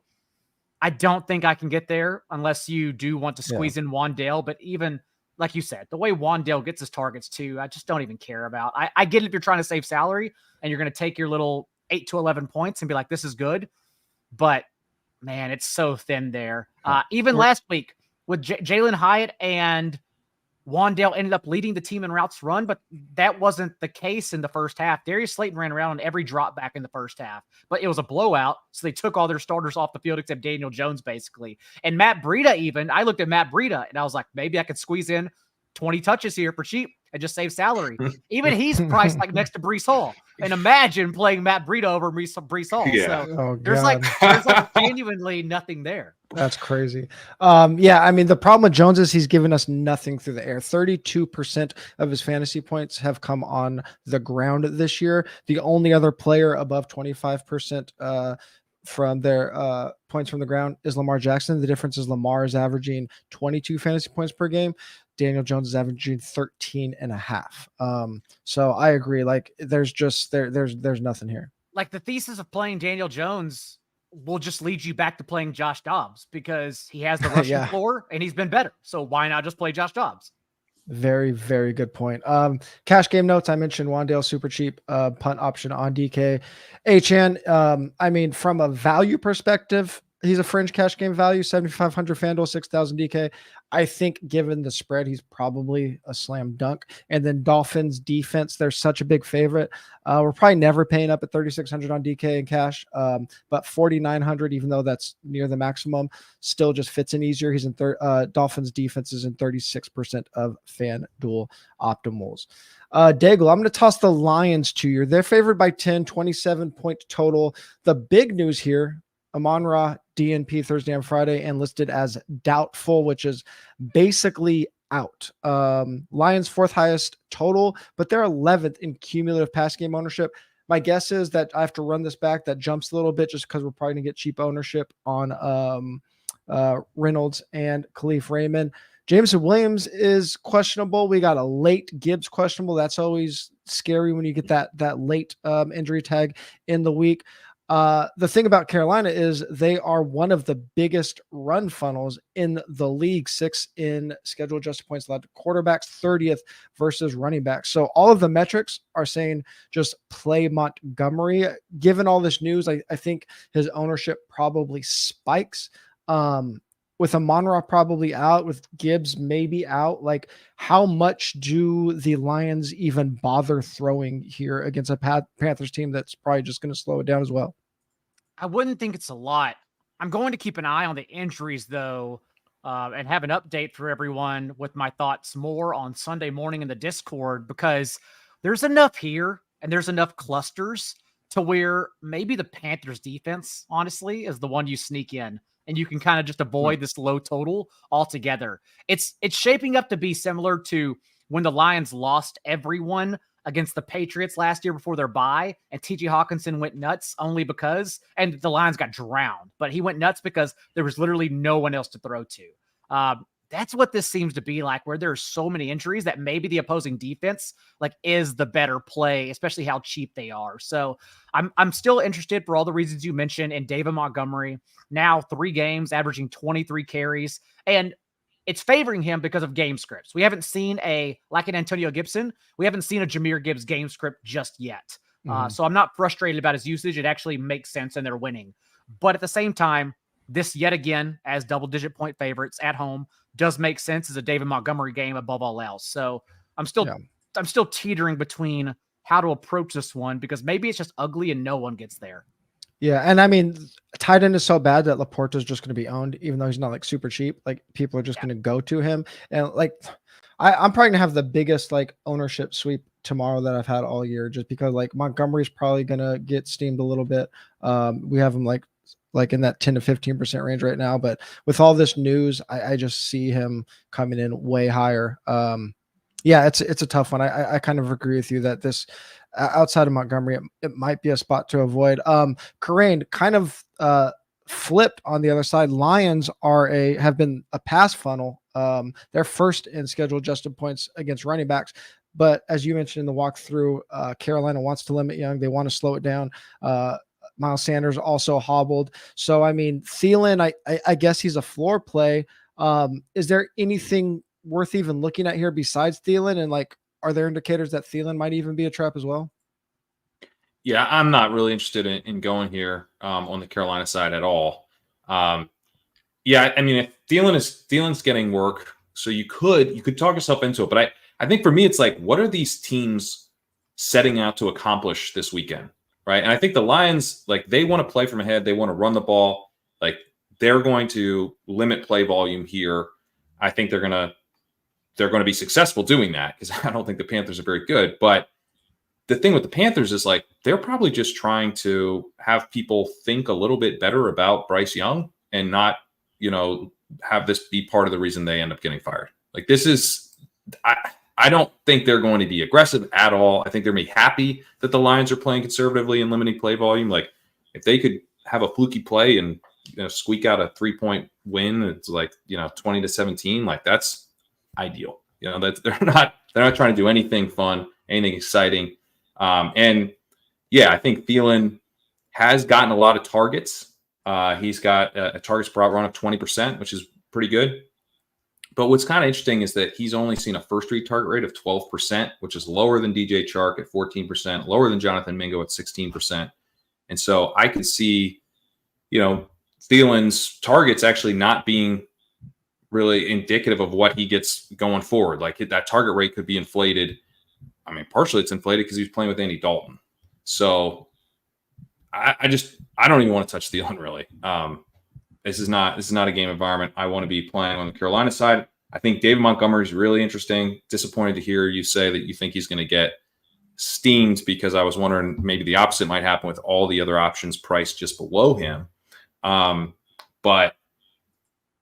I don't think I can get there unless you do want to squeeze in Wan'Dale. But even like you said, the way Wan'Dale gets his targets too, I just don't even care about. I get it if you're trying to save salary and you're going to take your little 8 to 11 points and be like, this is good. But man, it's so thin there. Even last week with Jalen Hyatt and Wan'Dale ended up leading the team in routes run, but that wasn't the case in the first half. Darius Slayton ran around on every drop back in the first half, but it was a blowout. So they took all their starters off the field except Daniel Jones, basically. And Matt Breida, I looked at Matt Breida and I was like, maybe I could squeeze in 20 touches here for cheap and just save salary. Even he's priced like next to Breece Hall. And imagine playing Matt Breida over Breece Hall. Yeah. So there's like genuinely nothing there. That's crazy. I mean, the problem with Jones is he's given us nothing through the air. 32% of his fantasy points have come on the ground this year. The only other player above 25% from their points from the ground is Lamar Jackson. The difference is Lamar is averaging 22 fantasy points per game. Daniel Jones is averaging 13.5. So I agree. Like there's nothing here. Like the thesis of playing Daniel Jones will just lead you back to playing Josh Dobbs because he has the rushing floor and he's been better. So why not just play Josh Dobbs? Very, very good point. Cash game notes. I mentioned Wan'Dale super cheap, punt option on DK. Achane, I mean, from a value perspective, he's a fringe cash game value, 7,500 FanDuel, 6,000 DK. I think given the spread, he's probably a slam dunk. And then Dolphins defense, they're such a big favorite. We're probably never paying up at 3,600 on DK and cash, but 4,900, even though that's near the maximum, still just fits in easier. He's in Dolphins defense is in 36% of FanDuel optimals. Daigle, I'm going to toss the Lions to you. They're favored by 10, 27 point total. The big news here, Amon-Ra DNP Thursday and Friday and listed as doubtful, which is basically out. Lions 4th highest total, but they're 11th in cumulative pass game ownership. My guess is that I have to run this back. That jumps a little bit just because we're probably going to get cheap ownership on Reynolds and Kalif Raymond. Jameson Williams is questionable. We got a late Gibbs questionable. That's always scary when you get that late injury tag in the week. The thing about Carolina is they are one of the biggest run funnels in the league, 6th in schedule adjusted points allowed to quarterbacks, 30th versus running backs. So all of the metrics are saying just play Montgomery. Given all this news, I think his ownership probably spikes. With Amon-Ra probably out, with Gibbs maybe out, like how much do the Lions even bother throwing here against a Panthers team that's probably just going to slow it down as well? I wouldn't think it's a lot. I'm going to keep an eye on the injuries though, and have an update for everyone with my thoughts more on Sunday morning in the Discord, because there's enough here and there's enough clusters to where maybe the Panthers defense, honestly, is the one you sneak in. And you can kind of just avoid this low total altogether. It's shaping up to be similar to when the Lions lost everyone against the Patriots last year before their bye, and T.J. Hawkinson went nuts only because, and the Lions got drowned, but he went nuts because there was literally no one else to throw to. That's what this seems to be like, where there's so many injuries that maybe the opposing defense like is the better play, especially how cheap they are. So I'm still interested for all the reasons you mentioned in David Montgomery. Now 3 games, averaging 23 carries, and it's favoring him because of game scripts. We haven't seen like an Antonio Gibson. We haven't seen a Jahmyr Gibbs game script just yet. So I'm not frustrated about his usage. It actually makes sense and they're winning. But at the same time, this yet again as double-digit point favorites at home does make sense as a David Montgomery game above all else. So I'm still teetering between how to approach this one, because maybe it's just ugly and no one gets there. Yeah, and I mean, tight end is so bad that Laporta is just going to be owned, even though he's not like super cheap. Like people are just going to go to him, and like I'm probably gonna have the biggest like ownership sweep tomorrow that I've had all year, just because like Montgomery's probably gonna get steamed a little bit. We have him like in that 10 to 15% range right now, but with all this news, I just see him coming in way higher. Yeah, it's a tough one. I kind of agree with you that this outside of Montgomery, it might be a spot to avoid. Corain kind of flipped on the other side. Lions have been a pass funnel. They're first in schedule adjusted points against running backs. But as you mentioned in the walkthrough, Carolina wants to limit Young. They want to slow it down. Miles Sanders also hobbled. So, I mean, Thielen, I guess he's a floor play. Is there anything worth even looking at here besides Thielen? And like, are there indicators that Thielen might even be a trap as well? Yeah, I'm not really interested in going here on the Carolina side at all. Yeah, I mean, if Thielen's getting work, so you could talk yourself into it. But I think for me, it's like, what are these teams setting out to accomplish this weekend? Right. And I think the Lions, like, they want to play from ahead. They want to run the ball. Like, they're going to limit play volume here. I think they're going to be successful doing that, because I don't think the Panthers are very good. But the thing with the Panthers is, like, they're probably just trying to have people think a little bit better about Bryce Young and not, have this be part of the reason they end up getting fired. Like, this is, I don't think they're going to be aggressive at all. I think they're going to be happy that the Lions are playing conservatively and limiting play volume. Like, if they could have a fluky play and squeak out a 3-point win, it's like 20-17. Like, that's ideal. That they're not trying to do anything fun, anything exciting. And yeah, I think Thielen has gotten a lot of targets. He's got a targets per out run of 20%, which is pretty good. But what's kind of interesting is that he's only seen a first read target rate of 12%, which is lower than DJ Chark at 14%, lower than Jonathan Mingo at 16%. And so I could see, Thielen's targets actually not being really indicative of what he gets going forward. Like, that target rate could be inflated. I mean, partially it's inflated because he's playing with Andy Dalton. So I don't even want to touch Thielen, really. This is not a game environment I want to be playing on the Carolina side. I think David Montgomery is really interesting. Disappointed to hear you say that you think he's going to get steamed, because I was wondering maybe the opposite might happen with all the other options priced just below him. But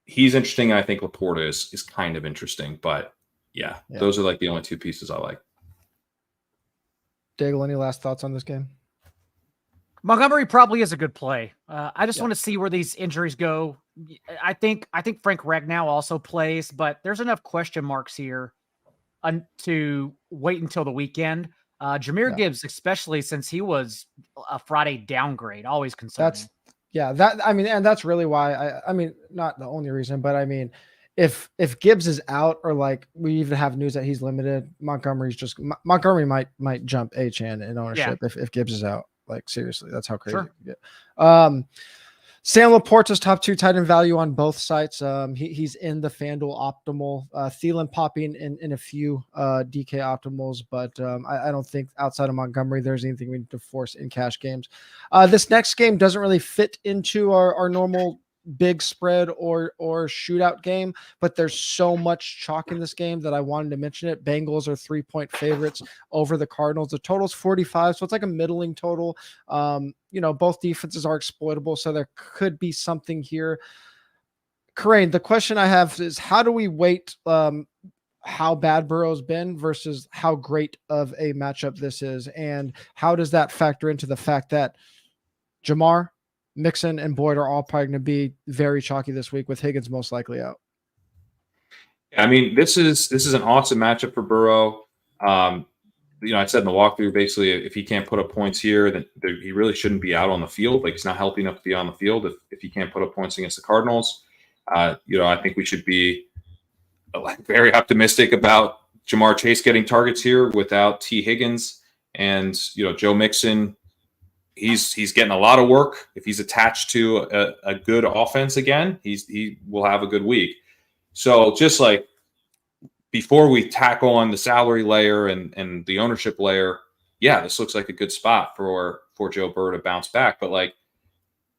he's interesting, and I think Laporta is kind of interesting. But yeah, those are like the only two pieces I like. Daigle, any last thoughts on this game? Montgomery probably is a good play. I just want to see where these injuries go. I think Frank Ragnow also plays, but there's enough question marks here to wait until the weekend. Jahmyr Gibbs, especially since he was a Friday downgrade, always concerning. And that's really why I mean, not the only reason, but I mean, if Gibbs is out, or like we even have news that he's limited, Montgomery might jump Achane in ownership if Gibbs is out. Like, seriously, that's how crazy it can get. Sam Laporta's top 2 tight end value on both sites. He's in the FanDuel optimal. Thielen popping in a few DK optimals, but I don't think outside of Montgomery there's anything we need to force in cash games. This next game doesn't really fit into our normal big spread or shootout game, but there's so much chalk in this game that I wanted to mention it. Bengals are 3-point favorites over the Cardinals. The total's 45, so it's like a middling total. Both defenses are exploitable, so there could be something here. Karain, the question I have is, how do we weight how bad Burrow's been versus how great of a matchup this is, and how does that factor into the fact that Jamar, Mixon, and Boyd are all probably going to be very chalky this week, with Higgins most likely out? I mean, this is an awesome matchup for Burrow. I said in the walkthrough, basically, if he can't put up points here, then he really shouldn't be out on the field. Like, he's not healthy enough to be on the field if he can't put up points against the Cardinals. I think we should be very optimistic about Jamar Chase getting targets here without T. Higgins, and Joe Mixon. He's getting a lot of work. If he's attached to a good offense again, he will have a good week. So just like before we tackle on the salary layer and the ownership layer, this looks like a good spot for Joe Burrow to bounce back. But like,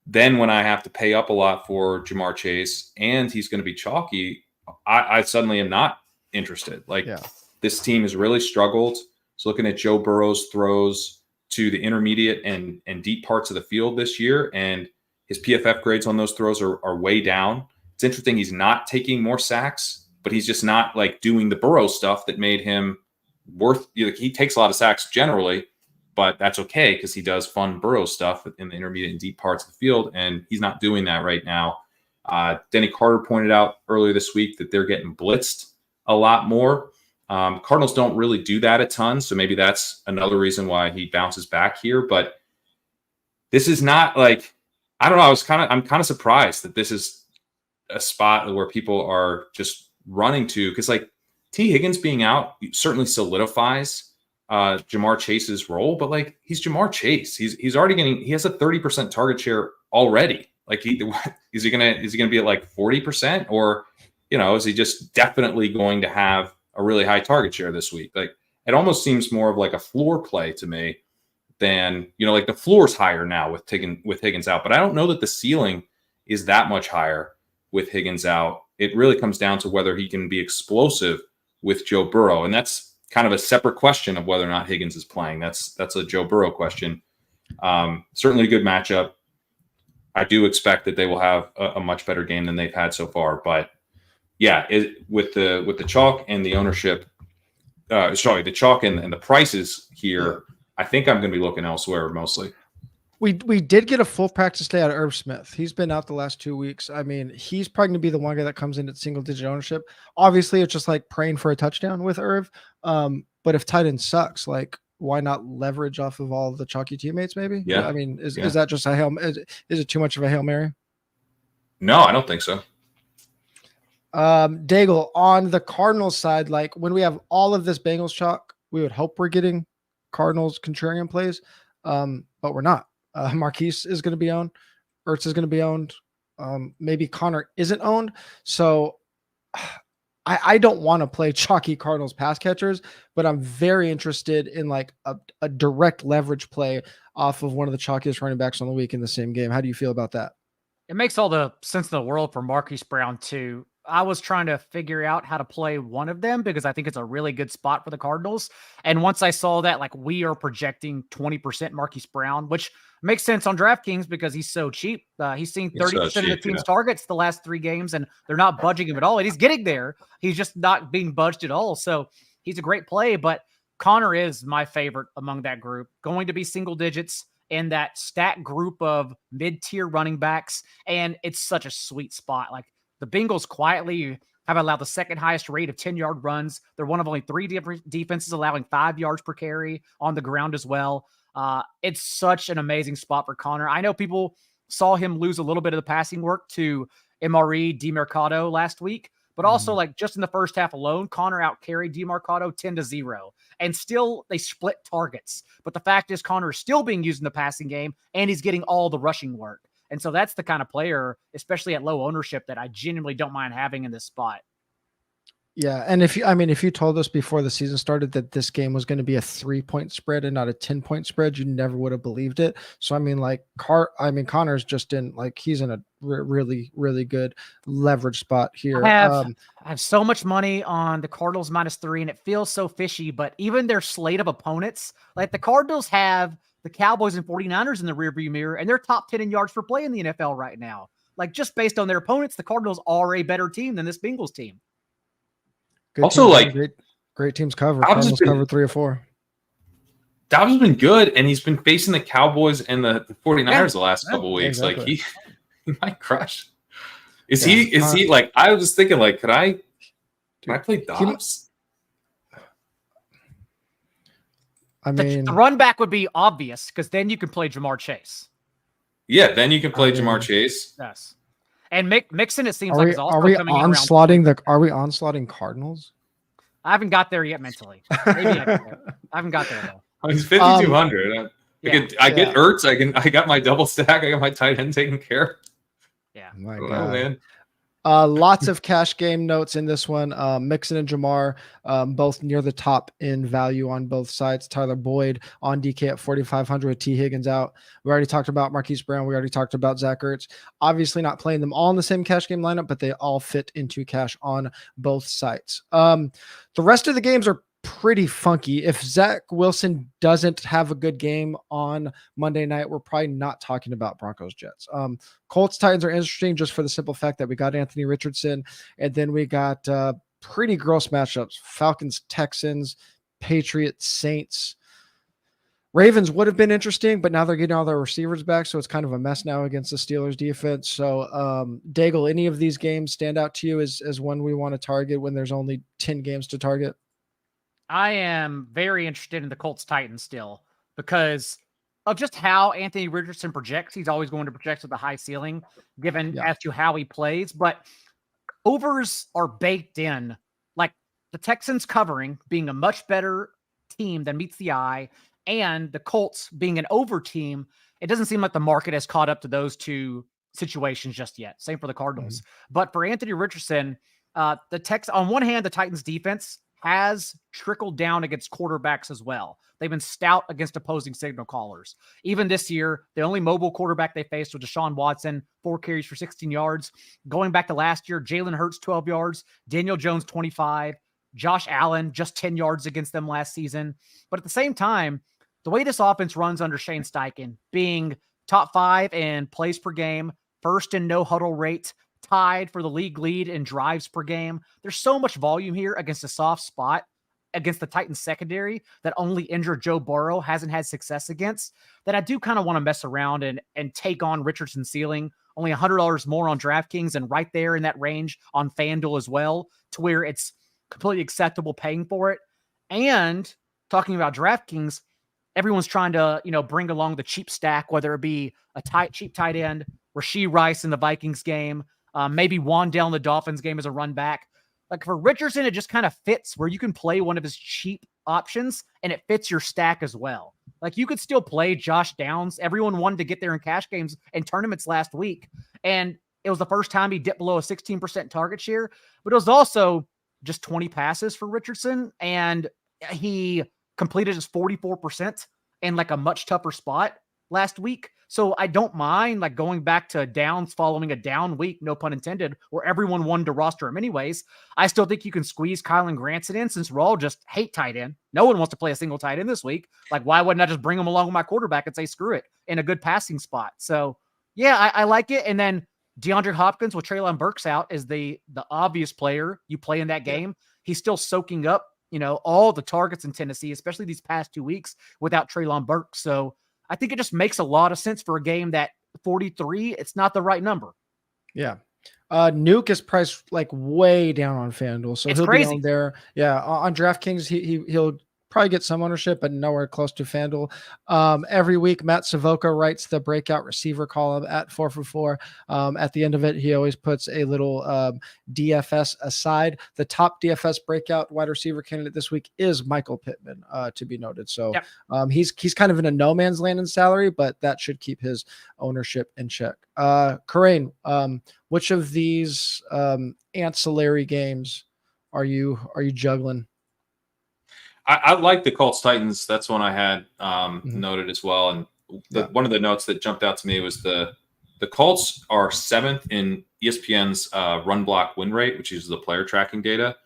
then when I have to pay up a lot for Jamar Chase and he's going to be chalky, I suddenly am not interested. This team has really struggled. So looking at Joe Burrow's throws to the intermediate and deep parts of the field this year, and his PFF grades on those throws are way down. It's interesting. He's not taking more sacks, but he's just not like doing the Burrow stuff that made him worth. He takes a lot of sacks generally, but that's okay because he does fun Burrow stuff in the intermediate and deep parts of the field, and he's not doing that right now. Denny Carter pointed out earlier this week that they're getting blitzed a lot more. Cardinals don't really do that a ton, so maybe that's another reason why he bounces back here. But this is not like, I don't know. I'm kind of surprised that this is a spot where people are just running to, because like T. Higgins being out certainly solidifies Jamar Chase's role, but like, he's Jamar Chase. He's already he has a 30% target share already. Like, is he gonna be at like 40%, or is he just definitely going to have a really high target share this week? Like, it almost seems more of like a floor play to me than, like the floor's higher now with Higgins out, but I don't know that the ceiling is that much higher with Higgins out. It really comes down to whether he can be explosive with Joe Burrow. And that's kind of a separate question of whether or not Higgins is playing. That's a Joe Burrow question. Certainly a good matchup. I do expect that they will have a much better game than they've had so far, but with the chalk and the ownership, the chalk and the prices here, I think I'm going to be looking elsewhere mostly. We did get a full practice day out of Irv Smith. He's been out the last 2 weeks. I mean, he's probably going to be the one guy that comes in at single-digit ownership. Obviously, it's just like praying for a touchdown with Irv. But if tight end sucks, like, why not leverage off of all the chalky teammates? Maybe. Yeah. I mean, is that just a Hail? Is it too much of a Hail Mary? No, I don't think so. Daigle, on the Cardinals side, like, when we have all of this Bengals chalk, we would hope we're getting Cardinals contrarian plays, but we're not. Marquise is going to be owned. Ertz is going to be owned. Maybe Connor isn't owned. So I don't want to play chalky Cardinals pass catchers, but I'm very interested in like a direct leverage play off of one of the chalkiest running backs on the week in the same game. How do you feel about that? It makes all the sense in the world for Marquise Brown too. I was trying to figure out how to play one of them because I think it's a really good spot for the Cardinals. And once I saw that, like, we are projecting 20% Marquise Brown, which makes sense on DraftKings because he's so cheap. He's seen 30% of the team's targets the last 3 games, and they're not budging him at all. And he's getting there. He's just not being budged at all. So he's a great play, but Connor is my favorite among that group. Going to be single digits in that stacked group of mid-tier running backs. And it's such a sweet spot. Like the Bengals quietly have allowed the second highest rate of 10-yard runs. They're one of only 3 different defenses allowing 5 yards per carry on the ground as well. It's such an amazing spot for Connor. I know people saw him lose a little bit of the passing work to MRE DeMercado last week, but also like just in the first half alone, Connor outcarried DeMercado 10-0, and still they split targets. But the fact is Connor is still being used in the passing game, and he's getting all the rushing work. And so that's the kind of player, especially at low ownership, that I genuinely don't mind having in this spot. Yeah. And if you told us before the season started that this game was going to be a 3-point spread and not a 10-point spread, you never would have believed it. So, Connor's just he's in a really, really good leverage spot here. I have so much money on the Cardinals -3, and it feels so fishy, but even their slate of opponents, like the Cardinals have the Cowboys and 49ers in the rearview mirror, and they're top 10 in yards per play in the NFL right now. Like, just based on their opponents, the Cardinals are a better team than this Bengals team. Good also, teams, great teams covered. Cardinals covered 3 or 4. Dobbs has been good, and he's been facing the Cowboys and the 49ers the last couple of weeks. Exactly. Like he might crush. Is he like? I was just thinking, like, can I play Dobbs? The run back would be obvious because then you can play Jamar Chase. Yeah, then you can play Jamar Chase. Yes. And Mixon, it seems is also coming around. Are we onslaughting Cardinals? I haven't got there yet mentally. Maybe I haven't got there though. Oh, he's 5,200. I get Ertz. I got my double stack. I got my tight end taken care of. Yeah. My God. God. Man. Lots of cash game notes in this one. Mixon and Jamar, both near the top in value on both sides. Tyler Boyd on DK at 4,500. T. Higgins out. We already talked about Marquise Brown. We already talked about Zach Ertz. Obviously not playing them all in the same cash game lineup, but they all fit into cash on both sides. The rest of the games are pretty funky. If Zach Wilson doesn't have a good game on Monday night, we're probably not talking about Broncos Jets. Colts Titans are interesting just for the simple fact that we got Anthony Richardson, and then we got pretty gross matchups: Falcons Texans, Patriots Saints. Ravens would have been interesting, but now they're getting all their receivers back, so it's kind of a mess now against the Steelers defense. So Daigle, any of these games stand out to you as one we want to target when there's only 10 games to target? I am very interested in the Colts Titans still because of just how Anthony Richardson projects. He's always going to project with a high ceiling given as to how he plays, but overs are baked in. Like the Texans covering being a much better team than meets the eye, and the Colts being an over team. It doesn't seem like the market has caught up to those two situations just yet. Same for the Cardinals. But for Anthony Richardson, on one hand, the Titans defense has trickled down against quarterbacks as well. They've been stout against opposing signal callers. Even this year, the only mobile quarterback they faced was Deshaun Watson, 4 carries for 16 yards. Going back to last year, Jalen Hurts, 12 yards, Daniel Jones, 25, Josh Allen, just 10 yards against them last season. But at the same time, the way this offense runs under Shane Steichen, being top 5 in plays per game, first in no huddle rate, tied for the league lead in drives per game. There's so much volume here against a soft spot against the Titans secondary that only injured Joe Burrow hasn't had success against, that I do kind of want to mess around and take on Richardson's ceiling. Only $100 more on DraftKings and right there in that range on FanDuel as well, to where it's completely acceptable paying for it. And talking about DraftKings, everyone's trying to, bring along the cheap stack, whether it be a cheap tight end, Rashee Rice in the Vikings game, maybe Wandale in the Dolphins game as a run back. Like for Richardson, it just kind of fits where you can play one of his cheap options and it fits your stack as well. Like you could still play Josh Downs. Everyone wanted to get there in cash games and tournaments last week. And it was the first time he dipped below a 16% target share, but it was also just 20 passes for Richardson. And he completed his 44% in like a much tougher spot last week. So I don't mind like going back to Downs following a down week, no pun intended, where everyone wanted to roster him anyways. I still think you can squeeze Kylan Granson in since we're all just hate tight end. No one wants to play a single tight end this week. Like, why wouldn't I just bring him along with my quarterback and say, screw it, in a good passing spot? So yeah, I like it. And then DeAndre Hopkins with Treylon Burks out is the obvious player you play in that game. He's still soaking up, all the targets in Tennessee, especially these past 2 weeks without Treylon Burks. So I think it just makes a lot of sense for a game that 43, it's not the right number. Yeah. Nuke is priced like way down on FanDuel, so he'll be on there. Yeah, on DraftKings, he'll probably get some ownership, but nowhere close to FanDuel. Every week, Matt Savoca writes the breakout receiver column at 4 for 4. At the end of it, he always puts a little DFS aside. The top DFS breakout wide receiver candidate this week is Michael Pittman, to be noted. So he's kind of in a no man's land in salary, but that should keep his ownership in check. Karain, which of these ancillary games are you juggling? I like the Colts Titans. That's one I had noted as well. And one of the notes that jumped out to me was the Colts are 7th in ESPN's run block win rate, which uses the player tracking data.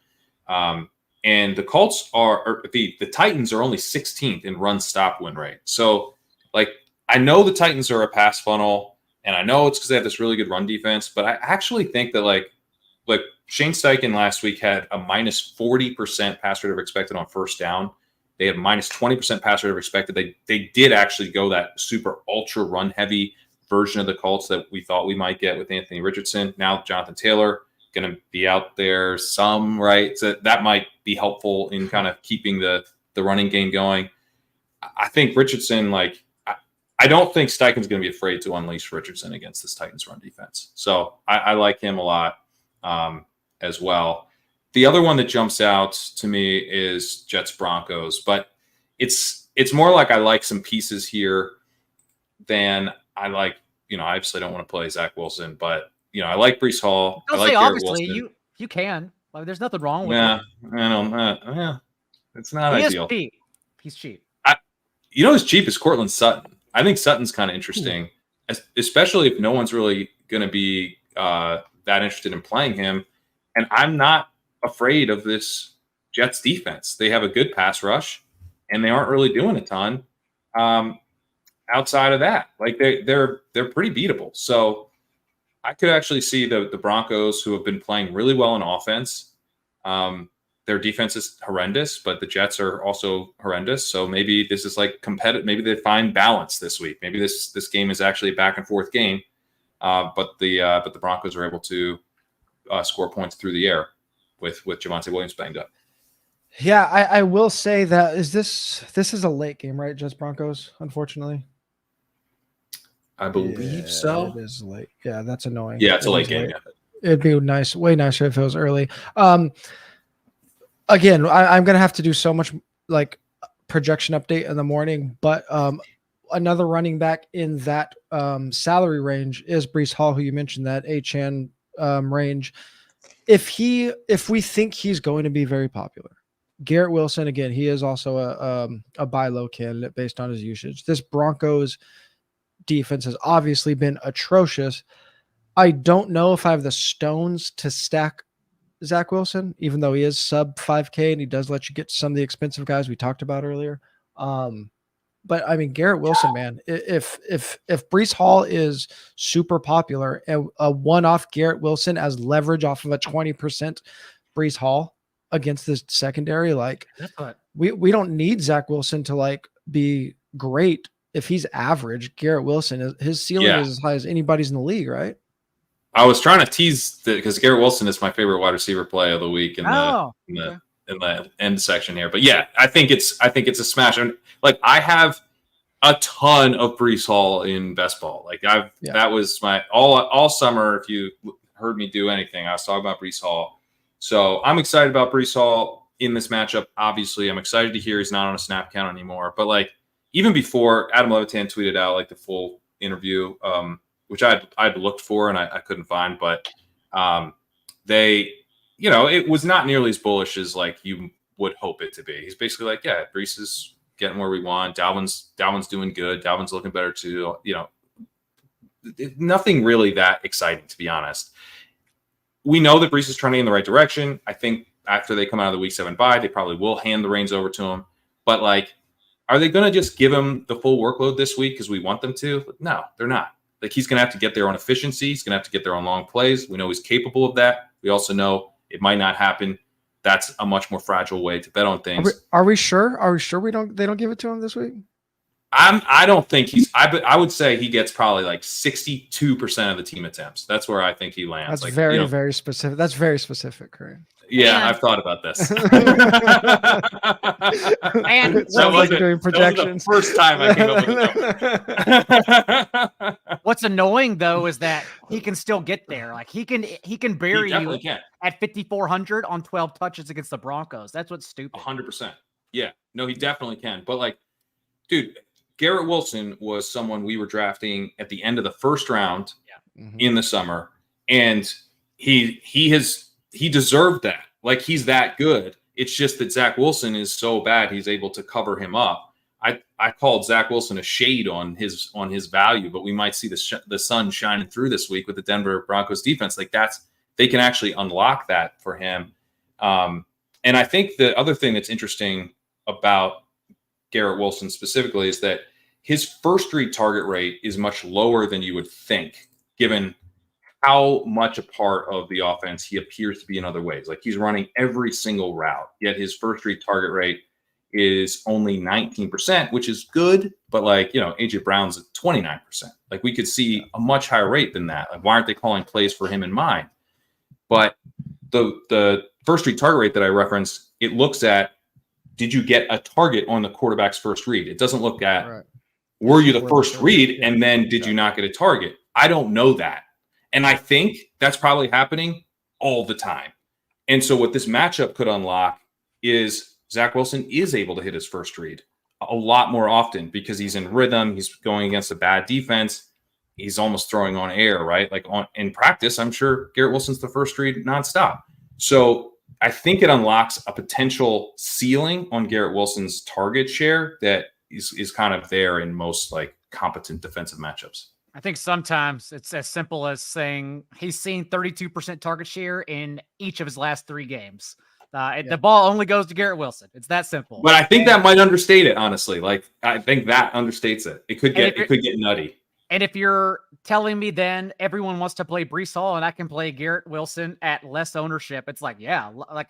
And the Colts the Titans are only 16th in run stop win rate. So like, I know the Titans are a pass funnel, and I know it's because they have this really good run defense, but I actually think that like Shane Steichen last week had a minus 40% pass rate over expected on first down. They had minus 20% pass rate over expected. They did actually go that super ultra run heavy version of the Colts that we thought we might get with Anthony Richardson. Now Jonathan Taylor going to be out there some, right? So that might be helpful in kind of keeping the running game going. I think Richardson, like, I don't think Steichen's going to be afraid to unleash Richardson against this Titans run defense. So I like him a lot. As well. The other one that jumps out to me is Jets Broncos, but it's more like I like some pieces here than I like, I obviously don't want to play Zach Wilson, but I like Breece Hall. I like Garrett Wilson. You can. Like, there's nothing wrong with it. I don't know. It's not ideal. Cheap. He's cheap. Who's cheap is Cortland Sutton. I think Sutton's kind of interesting, especially if no one's really going to be that interested in playing him. And I'm not afraid of this Jets defense. They have a good pass rush, and they aren't really doing a ton outside of that. Like they're pretty beatable. So I could actually see the Broncos, who have been playing really well on offense. Their defense is horrendous, but the Jets are also horrendous. So maybe this is like competitive. Maybe they find balance this week. Maybe this game is actually a back and forth game. But the Broncos are able to score points through the air with Javonte Williams banged up. Yeah, I will say that this is a late game, right? Just Broncos, unfortunately. I believe so. It is late. Yeah, that's annoying. Yeah, it's a late game. Yeah. It'd be way nicer if it was early. Again, I'm gonna have to do so much like projection update in the morning, but another running back in that salary range is Breece Hall, who you mentioned, that Achan range. If we think he's going to be very popular, Garrett Wilson, again, he is also a buy low candidate based on his usage. This Broncos defense has obviously been atrocious. I don't know if I have the stones to stack Zach Wilson, even though he is sub 5K and he does let you get some of the expensive guys we talked about earlier. But I mean, Garrett Wilson, man, if Breece Hall is super popular and a one-off Garrett Wilson as leverage off of a 20% Breece Hall against this secondary, like we don't need Zach Wilson to like be great. If he's average, Garrett Wilson, his ceiling is as high as anybody's in the league, right? I was trying to tease because Garrett Wilson is my favorite wide receiver play of the week in the end section here. But yeah, I think it's a smash. And like, I have a ton of Breece Hall in best ball. Like that was my all summer. If you heard me do anything, I was talking about Breece Hall. So I'm excited about Breece Hall in this matchup. Obviously, I'm excited to hear he's not on a snap count anymore. But like, even before, Adam Levitan tweeted out like the full interview, which I'd looked for and I couldn't find, but they, it was not nearly as bullish as like you would hope it to be. He's basically like, yeah, Breece is getting where we want. Dalvin's doing good. Dalvin's looking better too. Nothing really that exciting, to be honest. We know that Breece is trending in the right direction. I think after they come out of the week 7 bye, they probably will hand the reins over to him. But like, are they going to just give him the full workload this week because we want them to? No, they're not. Like, he's going to have to get there on efficiency. He's going to have to get there on long plays. We know he's capable of that. We also know it might not happen. That's a much more fragile way to bet on things. Are we sure? Are we sure they don't give it to him this week? I don't think I would say he gets probably like 62% of the team attempts. That's where I think he lands. That's very specific. That's very specific, Kareem. Yeah, I've thought about this. And that was doing projections. The first time I came up with it. What's annoying though is that he can still get there. Like he can bury you at 5,400 on 12 touches against the Broncos. That's what's stupid. 100%. Yeah, no, he definitely can. But like, dude, Garrett Wilson was someone we were drafting at the end of the first round in the summer, and he deserved that. Like, he's that good. It's just that Zach Wilson is so bad he's able to cover him up. I called Zach Wilson a shade on his value, but we might see the sun shining through this week with the Denver Broncos defense. Like, they can actually unlock that for him. And I think the other thing that's interesting about Garrett Wilson specifically is that his first read target rate is much lower than you would think, given how much a part of the offense he appears to be in other ways. Like, he's running every single route, yet his first read target rate is only 19%, which is good. But like, AJ Brown's at 29%. Like, we could see a much higher rate than that. Like, why aren't they calling plays for him in mind? But the first read target rate that I referenced, it looks at, did you get a target on the quarterback's first read? It doesn't look at, were you the first read, and then did you not get a target? I don't know that. And I think that's probably happening all the time. And so what this matchup could unlock is Zach Wilson is able to hit his first read a lot more often because he's in rhythm. He's going against a bad defense. He's almost throwing on air, right? Like, in practice, I'm sure Garrett Wilson's the first read nonstop. So I think it unlocks a potential ceiling on Garrett Wilson's target share that is kind of there in most like competent defensive matchups. I think sometimes it's as simple as saying he's seen 32% target share in each of his last 3 games. The ball only goes to Garrett Wilson. It's that simple. But I think that might understate it, honestly. Like, I think that understates it. It could get nutty. And if you're telling me then everyone wants to play Breece Hall and I can play Garrett Wilson at less ownership, it's like, yeah, like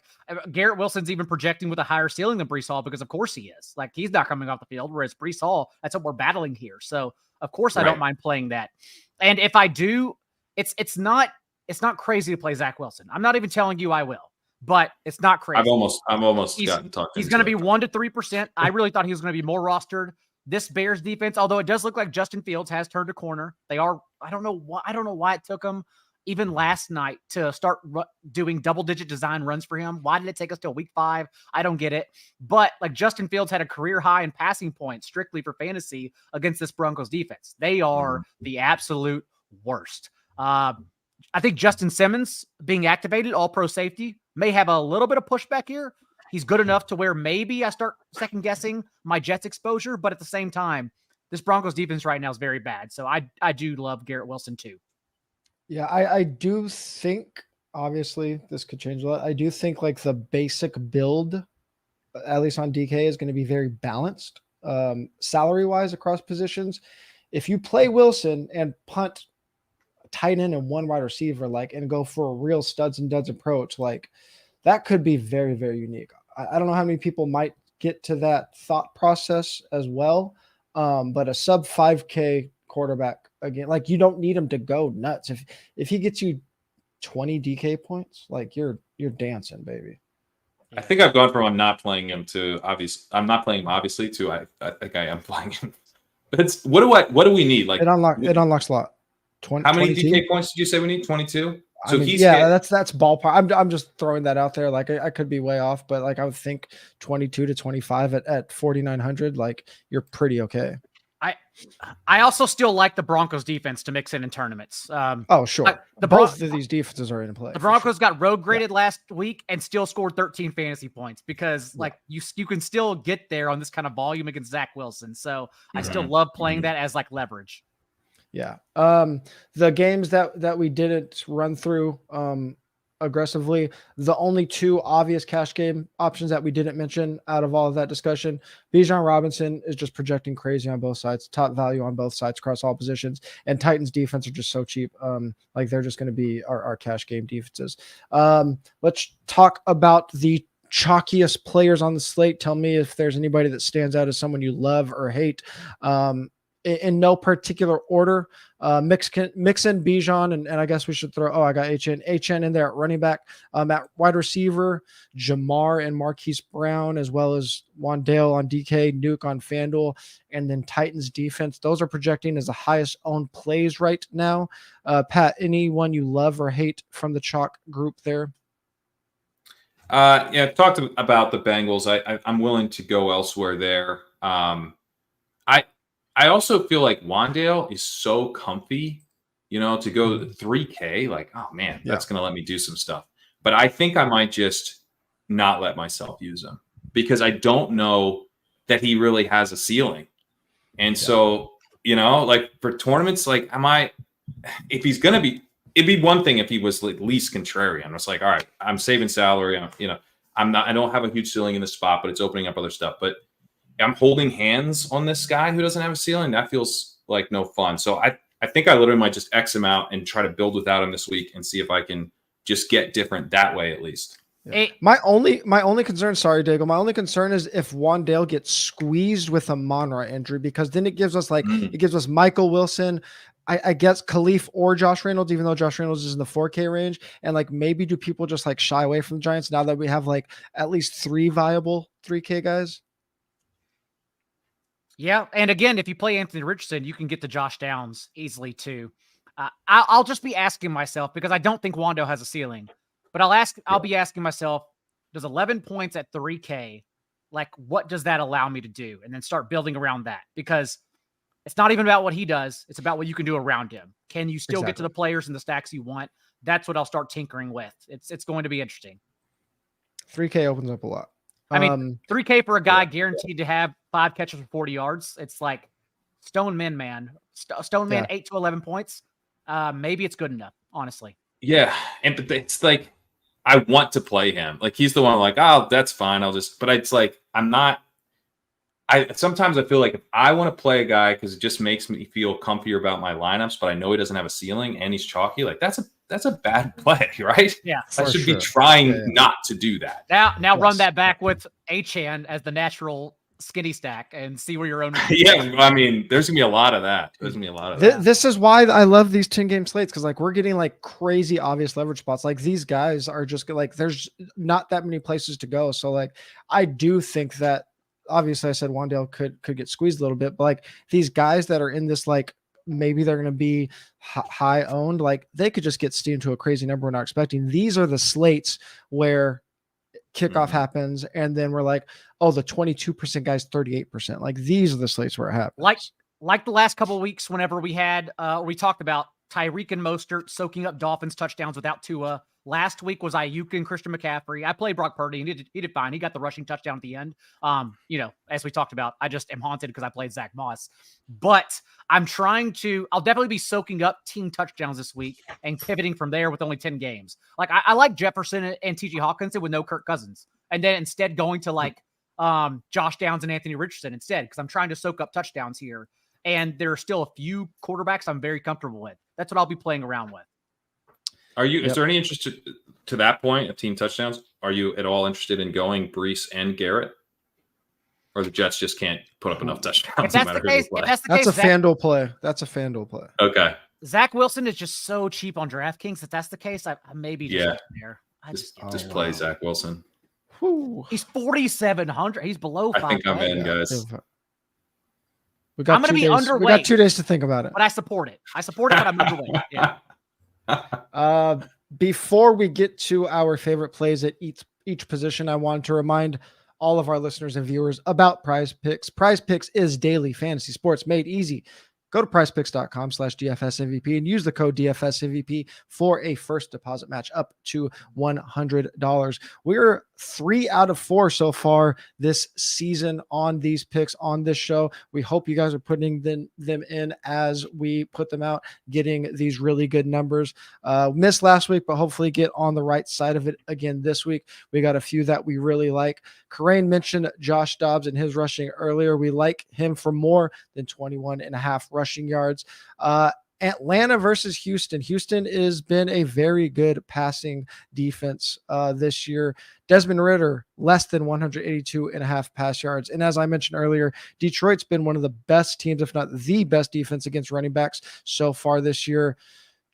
Garrett Wilson's even projecting with a higher ceiling than Breece Hall because of course he is. Like, he's not coming off the field, whereas Breece Hall, that's what we're battling here. So of course I don't mind playing that. And if I do, it's not crazy to play Zach Wilson. I'm not even telling you I will, but it's not crazy. I've almost gotten talked. He's going to be 1 to 3%. I really thought he was going to be more rostered. This Bears defense, although it does look like Justin Fields has turned a corner, I don't know why it took them even last night to start doing double-digit design runs for him. Why did it take us till week 5? I don't get it. But like, Justin Fields had a career high in passing points strictly for fantasy against this Broncos defense. They are the absolute worst. I think Justin Simmons being activated, all-pro safety, may have a little bit of pushback here. He's good enough to where maybe I start second-guessing my Jets exposure, but at the same time, this Broncos defense right now is very bad. So I do love Garrett Wilson too. Yeah, I do think, obviously, this could change a lot. I do think like the basic build, at least on DK, is going to be very balanced salary-wise across positions. If you play Wilson and punt tight end and 1 wide receiver, like, and go for a real studs and duds approach, like, that could be very, very unique. I don't know how many people might get to that thought process as well. But a sub 5K quarterback, again, like, you don't need him to go nuts. If he gets you 20 DK points, like, you're dancing, baby. I think I've gone from I'm not playing him to I'm not playing him obviously to I think I am playing him. But it's what do we need? Like, it unlocks a lot. 20. How many 22? DK points did you say we need? 22. So that's ballpark. I'm just throwing that out there. Like, I could be way off, but like, I would think 22 to 25 at 4,900. Like, you're pretty okay. I also still like the Broncos defense to mix in tournaments. Sure. Both of these defenses are in play. The Broncos got road graded last week and still scored 13 fantasy points because like you can still get there on this kind of volume against Zach Wilson. So I still love playing that as like leverage. Yeah. The games that we didn't run through aggressively, the only 2 obvious cash game options that we didn't mention out of all of that discussion, Bijan Robinson is just projecting crazy on both sides, top value on both sides across all positions, and Titans defense are just so cheap. Like, they're just going to be our cash game defenses. Let's talk about the chalkiest players on the slate. Tell me if there's anybody that stands out as someone you love or hate. In no particular order, Mixon, Bijan, and I guess we should throw, I got HN in there at running back, at wide receiver, Jamar and Marquise Brown, as well as Wandale on DK, Nuke on FanDuel, and then Titans defense. Those are projecting as the highest owned plays right now. Pat, anyone you love or hate from the chalk group there? Yeah, I've talked about the Bengals. I'm willing to go elsewhere there. I also feel like Wandale is so comfy, to go 3K. Like, oh man, that's going to let me do some stuff. But I think I might just not let myself use him because I don't know that he really has a ceiling. And so, like for tournaments, like if he's going to be, it'd be one thing if he was like least contrarian. It's like, all right, I'm saving salary. I don't have a huge ceiling in the spot, but it's opening up other stuff. But I'm holding hands on this guy who doesn't have a ceiling. That feels like no fun. So I think I literally might just X him out and try to build without him this week and see if I can just get different that way at least. Yeah. My only concern, sorry, Dago, my only concern is if Wandale gets squeezed with a Monra injury, because then it gives us it gives us Michael Wilson, I guess Kalif or Josh Reynolds, even though Josh Reynolds is in the 4K range. And maybe do people just shy away from the Giants now that we have at least 3 viable 3K guys? Yeah, and again, if you play Anthony Richardson, you can get the Josh Downs easily too. I'll just be asking myself, because I don't think Wando has a ceiling, but I'll be asking myself, does 11 points at 3K, what does that allow me to do? And then start building around that, because it's not even about what he does. It's about what you can do around him. Can you still get to the players and the stacks you want? That's what I'll start tinkering with. It's going to be interesting. 3K opens up a lot. I mean, 3K for a guy guaranteed to have 5 catches for 40 yards. It's like Stoneman, 8 to 11 points. Maybe it's good enough, honestly. Yeah. And it's like, I want to play him. He's the one oh, that's fine. But it's sometimes I feel like if I want to play a guy because it just makes me feel comfier about my lineups, but I know he doesn't have a ceiling and he's chalky, that's a bad play, right? Yeah. I should be trying not to do that. Now run that back with Achan as the natural skinny stack and see where your own. Yeah, I mean, there's gonna be a lot of that. This is why I love these 10-game slates, because we're getting crazy obvious leverage spots. These guys are just there's not that many places to go. So I do think that obviously I said Wandale could get squeezed a little bit, but these guys that are in this maybe they're going to be high owned, they could just get steamed to a crazy number we're not expecting. These are the slates where kickoff happens and then we're oh, the 22% guys 38%. These are the slates where it happens. Like the last couple of weeks whenever we had we talked about Tyreek and Mostert soaking up Dolphins touchdowns without Tua. Last week was Ayuk and Christian McCaffrey. I played Brock Purdy and he did fine. He got the rushing touchdown at the end. As we talked about, I just am haunted because I played Zach Moss. But I'll definitely be soaking up team touchdowns this week and pivoting from there with only 10 games. I like Jefferson and TJ Hawkinson with no Kirk Cousins. And then instead going to Josh Downs and Anthony Richardson instead, because I'm trying to soak up touchdowns here. And there are still a few quarterbacks I'm very comfortable with. That's what I'll be playing around with. Is there any interest to that point of team touchdowns? Are you at all interested in going Brees and Garrett? Or the Jets just can't put up enough touchdowns no matter who they play? That's a FanDuel play. That's a FanDuel play. Okay. Zach Wilson is just so cheap on DraftKings. If that's the case, I maybe just there. Just play Zach Wilson. Whew. He's 4,700. He's below 5. I think I'm in, guys. I'm going to be underweight. We got 2 days to think about it. But I support it. But I'm underweight. Yeah. Before we get to our favorite plays at each position, I wanted to remind all of our listeners and viewers about Prize Picks. Prize Picks is daily fantasy sports made easy. Go to prizepicks.com/DFSMVP and use the code DFSMVP for a first deposit match up to $100. We're 3 out of 4 so far this season on these picks on this show. We hope you guys are putting them in as we put them out, getting these really good numbers. Missed last week, but hopefully get on the right side of it again this week. We got a few that we really like. Karain mentioned Josh Dobbs and his rushing earlier. We like him for more than 21.5 rushing yards. Atlanta versus Houston. Houston has been a very good passing defense this year. Desmond Ridder, less than 182.5 pass yards. And as I mentioned earlier, Detroit's been one of the best teams, if not the best defense against running backs so far this year.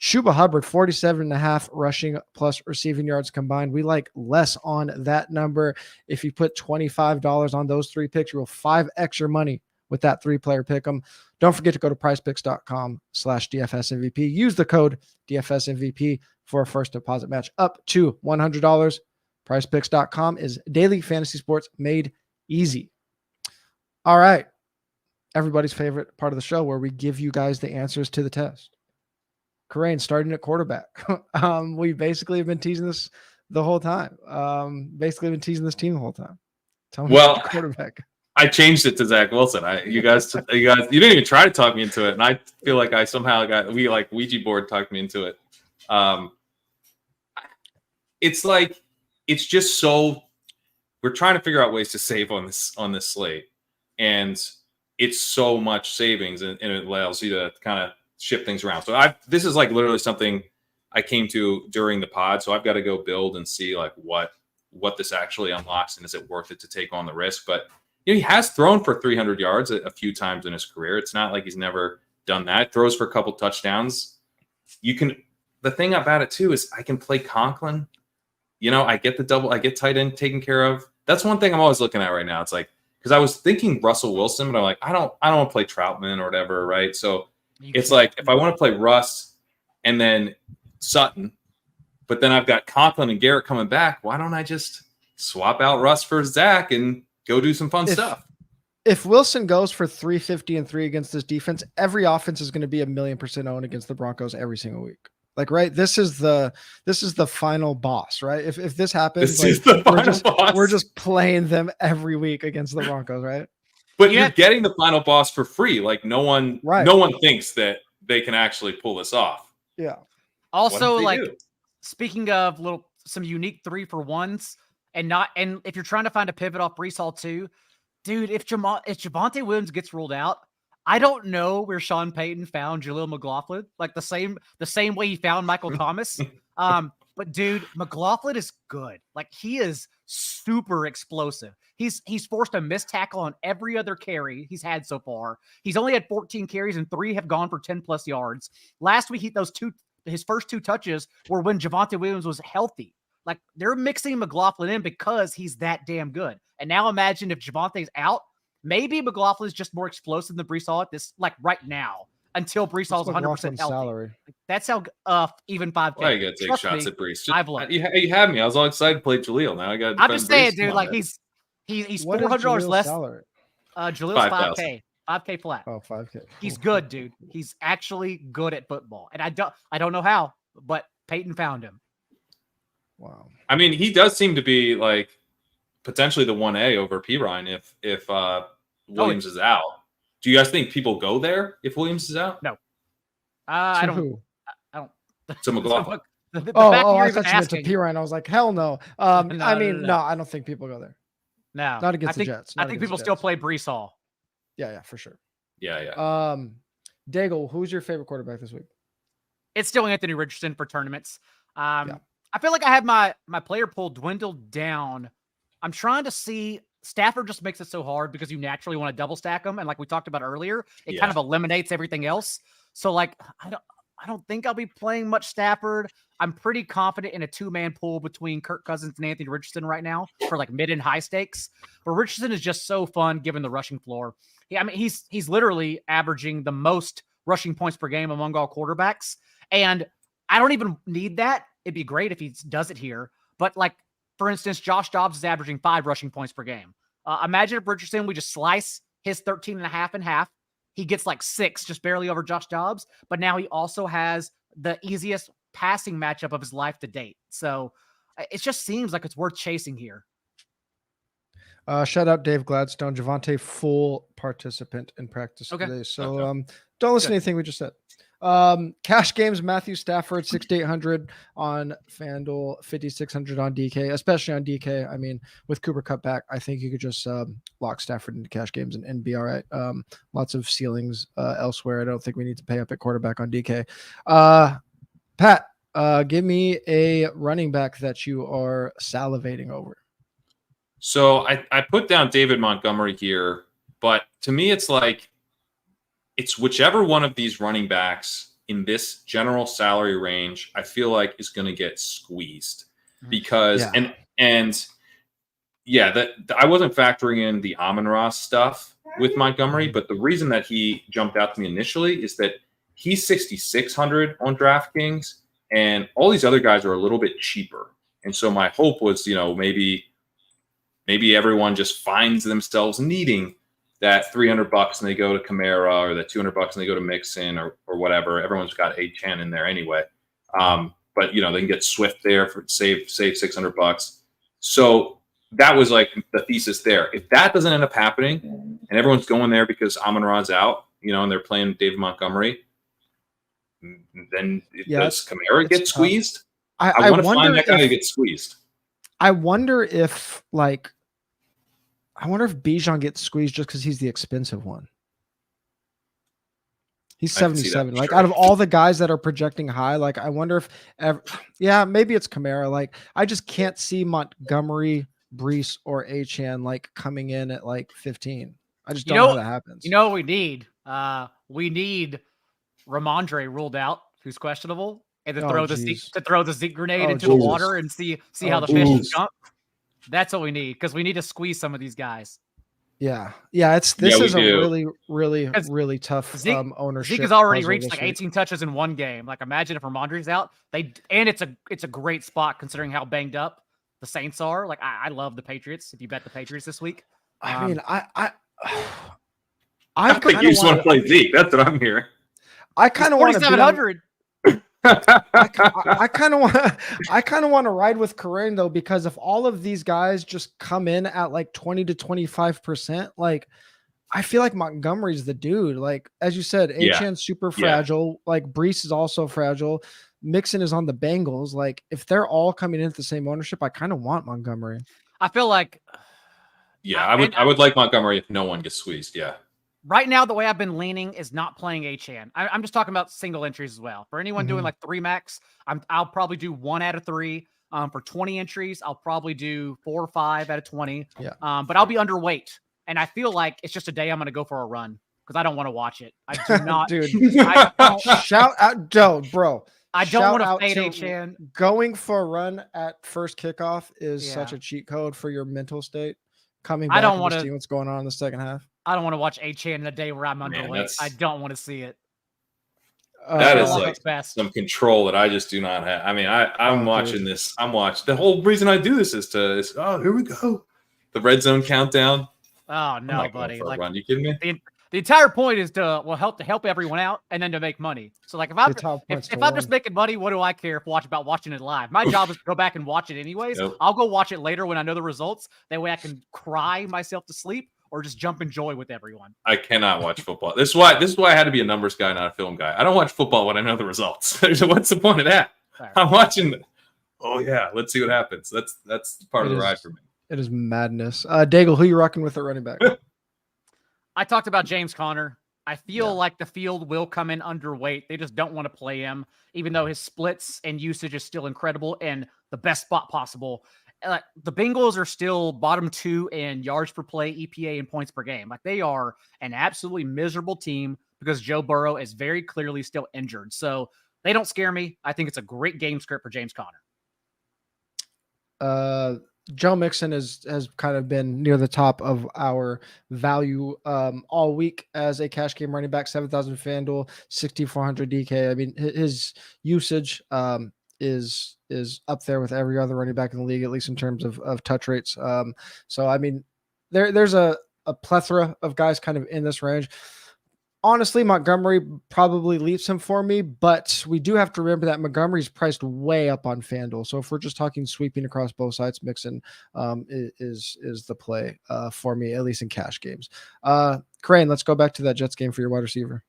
Chuba Hubbard, 47.5 rushing plus receiving yards combined. We like less on that number. If you put $25 on those 3 picks, you'll 5x your money with that 3-player pick 'em. Don't forget to go to prizepicks.com/DFS MVP. Use the code DFS MVP for a first deposit match up to $100. Prizepicks.com is daily fantasy sports made easy. All right. Everybody's favorite part of the show where we give you guys the answers to the test. Corain, starting at quarterback. We basically have been teasing this the whole time. Basically been teasing this team the whole time. Tell me about the quarterback. I changed it to Zach Wilson. You guys, you didn't even try to talk me into it, and I feel like I somehow Ouija board talked me into it. It's just so we're trying to figure out ways to save on this slate, and it's so much savings, and it allows you to kind of shift things around. So this is like literally something I came to during the pod. So I've got to go build and see like what this actually unlocks, and is it worth it to take on the risk? But he has thrown for 300 yards a few times in his career. It's not like he's never done that. Throws for a couple touchdowns. The thing about it too is I can play Conklin. I get the double. I get tight end taken care of. That's one thing I'm always looking at right now. It's like, because I was thinking Russell Wilson, but I'm like, I don't want to play Troutman or whatever, right? So it's like if I want to play Russ and then Sutton, but then I've got Conklin and Garrett coming back, why don't I just swap out Russ for Zach and go do some fun stuff? If Wilson goes for 350 and 3 against this defense, every offense is going to be 1,000,000% owned against the Broncos every single week. Like, right? This is the final boss, right? If this happens, we're just playing them every week against the Broncos, right? But you're getting the final boss for free. Like no one thinks that they can actually pull this off. Yeah. Also, speaking of some unique 3-for-1s, and if you're trying to find a pivot off Breece Hall too, dude, if Javonte Williams gets ruled out, I don't know where Sean Payton found Jaleel McLaughlin, like the same way he found Michael Thomas. But dude, McLaughlin is good. Like he is super explosive. He's forced a missed tackle on every other carry he's had so far. He's only had 14 carries and 3 have gone for 10+ yards. Last week, his first 2 touches were when Javonte Williams was healthy. Like they're mixing McLaughlin in because he's that damn good. And now imagine if Javonte's out, maybe McLaughlin is just more explosive than Breece Hall at this, like right now, until Breece Hall is 100% healthy. Salary. That's how even 5K. Well, you got to take shots at Breece. You had me. I was all excited to play Jaleel. Now I got. I'm just saying, dude. Like he's $400 less. Salary? Jaleel's 5K. 5K flat. Oh, 5K. He's good, dude. He's actually good at football, and I don't know how, but Peyton found him. Wow. I mean, he does seem to be like potentially the 1A over Pirine if Williams is out. Do you guys think people go there if Williams is out? No. I don't. Who? I don't. To McLaughlin. I thought you meant to Pirine. I was like, hell no. No, I don't think people go there. No. Not against the Jets. I think people still play Breece Hall. Yeah, for sure. Yeah. Daigle, who's your favorite quarterback this week? It's still Anthony Richardson for tournaments. I feel like I have my player pool dwindled down. I'm trying to see. Stafford just makes it so hard because you naturally want to double stack them, and like we talked about earlier, it kind of eliminates everything else. So like I don't think I'll be playing much Stafford. I'm pretty confident in a 2-man pool between Kirk Cousins and Anthony Richardson right now for like mid and high stakes. But Richardson is just so fun given the rushing floor. He's literally averaging the most rushing points per game among all quarterbacks, and I don't even need that. It'd be great if he does it here, but like. For instance, Josh Dobbs is averaging 5 rushing points per game. Imagine if Richardson, we just slice his 13.5 in half. He gets like 6, just barely over Josh Dobbs. But now he also has the easiest passing matchup of his life to date. So it just seems like it's worth chasing here. Shout out Dave Gladstone. Javonte, full participant in practice today. So don't listen to anything we just said. Cash games, Matthew Stafford, 6,800 on FanDuel, 5,600 on DK, especially on DK. I mean, with Cooper Kupp back, I think you could just lock Stafford into cash games and be all right. Lots of ceilings elsewhere. I don't think we need to pay up at quarterback on DK. Pat, give me a running back that you are salivating over. So I put down David Montgomery here, but to me, it's like, it's whichever one of these running backs in this general salary range, I feel like is going to get squeezed because, I wasn't factoring in the Amon-Ra stuff with Montgomery, but the reason that he jumped out to me initially is that he's 6,600 on DraftKings and all these other guys are a little bit cheaper. And so my hope was, maybe everyone just finds themselves needing that $300 and they go to Kamara, or that $200 and they go to Mixon or whatever. Everyone's got Achane in there anyway. But they can get Swift there for save $600. So that was like the thesis there. If that doesn't end up happening and everyone's going there because Amon-Ra's out, and they're playing David Montgomery, then does Kamara get squeezed? I want to find that guy who gets squeezed. I wonder if Bijan gets squeezed just because he's the expensive one. He's 77. Like, out of all the guys that are projecting high, like, I wonder if maybe it's Kamara. Like, I just can't see Montgomery, Brees, or Achane like coming in at like 15. I just don't know how that happens. What we need? We need Ramondre ruled out, who's questionable, and to throw the Zeke grenade into the water and see how the fish jump. That's what we need, because we need to squeeze some of these guys. Yeah. This is a really, really, really tough ownership. Zeke has already reached like 18 touches in one game. Like, imagine if Ramondre's out. It's a great spot considering how banged up the Saints are. Like, I love the Patriots. If you bet the Patriots this week, I mean, I think you just want to play Zeke. That's what I'm hearing. I kind of want to 4,700. I kind of want to ride with Kareem though, because if all of these guys just come in at like 20 to 25%, like, I feel like Montgomery's the dude. Like, as you said, Achane's super fragile. Like, Brees is also fragile. Mixon is on the Bengals. Like, if they're all coming in at the same ownership, I kind of want Montgomery. I feel like, I would like Montgomery if no one gets squeezed. Yeah. Right now, the way I've been leaning is not playing Achane. I'm just talking about single entries as well. For anyone doing like 3 max, I'll probably do 1 out of 3. For 20 entries, I'll probably do 4 or 5 out of 20. Yeah. But I'll be underweight, and I feel like it's just a day I'm going to go for a run because I don't want to watch it. I do not, dude. Shout out, bro. I don't want to fade Achane. Going for a run at first kickoff is such a cheat code for your mental state. Coming back and see what's going on in the second half. I don't want to watch Achane in a day where I'm underweight. I don't want to see it. That is like some control that I just do not have. I mean, I'm watching this. The whole reason I do this is here we go. The red zone countdown. Oh no, buddy! Like, run. You kidding me? The entire point is to help everyone out and then to make money. So like if I'm just making money, what do I care about watching it live? My job is to go back and watch it anyways. Nope. I'll go watch it later when I know the results. That way I can cry myself to sleep or just jump in joy with everyone. I cannot watch football. This is why I had to be a numbers guy, not a film guy. I don't watch football when I know the results. What's the point of that? Right. I'm watching. Let's see what happens. That's part of the ride for me. It is madness. Daigle, who you rocking with at running back? I talked about James Conner. I feel like the field will come in underweight. They just don't want to play him, even though his splits and usage is still incredible and the best spot possible. The Bengals are still bottom 2 in yards per play, EPA, and points per game. Like, they are an absolutely miserable team because Joe Burrow is very clearly still injured. So they don't scare me. I think it's a great game script for James Conner. Joe Mixon has kind of been near the top of our value all week as a cash game running back, 7,000 FanDuel, 6,400 DK. I mean, his usage is up there with every other running back in the league, at least in terms of touch rates. So, I mean, there's a plethora of guys kind of in this range. Honestly, Montgomery probably leaps him for me, but we do have to remember that Montgomery's priced way up on FanDuel. So if we're just talking sweeping across both sides, Mixon is the play for me, at least in cash games. Crane, let's go back to that Jets game for your wide receiver.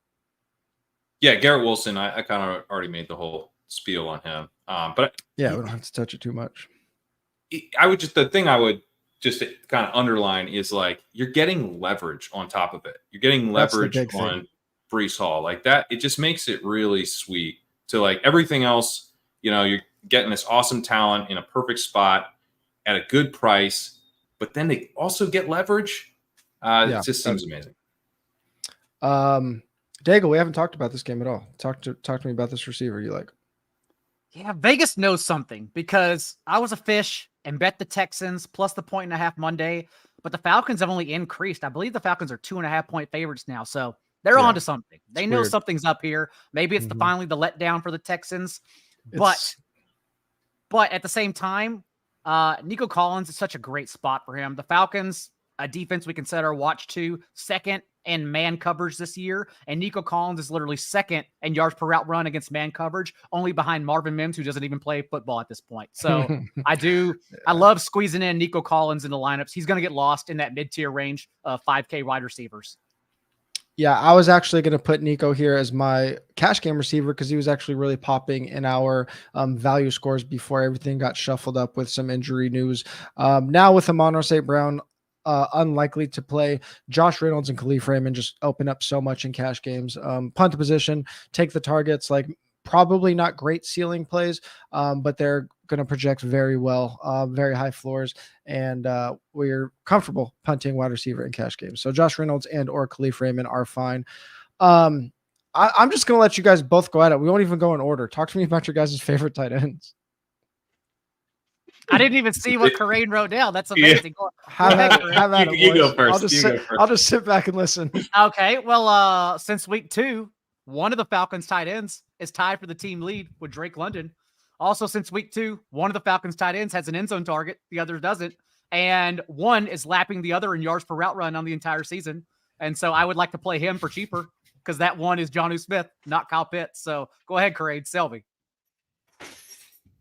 Yeah, Garrett Wilson. I kind of already made the whole spiel on him. But yeah, we don't have to touch it too much. The thing I would just kind of underline is like you're getting leverage on top of it. You're getting leverage on Breece Hall like that. It just makes it really sweet to like everything else. You're getting this awesome talent in a perfect spot at a good price, but then they also get leverage. It just seems amazing. Daigle, we haven't talked about this game at all. Talk to me about this receiver you like. Yeah, Vegas knows something because I was a fish and bet the Texans plus the 1.5 Monday, but the Falcons have only increased. I believe the Falcons are 2.5 point favorites now, so they're on to something. They know something's up here. Maybe it's finally the letdown for the Texans, but at the same time, Nico Collins is such a great spot for him. The Falcons, a defense we consider watch to, second in man coverage this year, and Nico Collins is literally second in yards per route run against man coverage, only behind Marvin Mims, who doesn't even play football at this point. So I love squeezing in Nico Collins in the lineups. He's going to get lost in that mid-tier range of 5K wide receivers. Yeah, I was actually going to put Nico here as my cash game receiver because he was actually really popping in our value scores before everything got shuffled up with some injury news. Now with Amon-Ra St. Brown unlikely to play, Josh Reynolds and Kalif Raymond just open up so much in cash games. Punt position, take the targets, like probably not great ceiling plays, but they're going to project very well, very high floors, and we're comfortable punting wide receiver in cash games. So Josh Reynolds and or Kalif Raymond are fine. I'm just going to let you guys both go at it. We won't even go in order. Talk to me about your guys' favorite tight ends. I didn't even see what Corain wrote down. That's amazing. Yeah. You go first. I'll just sit back and listen. Okay. Well, since week 2, one of the Falcons tight ends is tied for the team lead with Drake London. Also, since week 2, one of the Falcons tight ends has an end zone target. The other doesn't. And one is lapping the other in yards per route run on the entire season. And so I would like to play him for cheaper because that one is Jonnu Smith, not Kyle Pitts. So go ahead, Corain, sell me.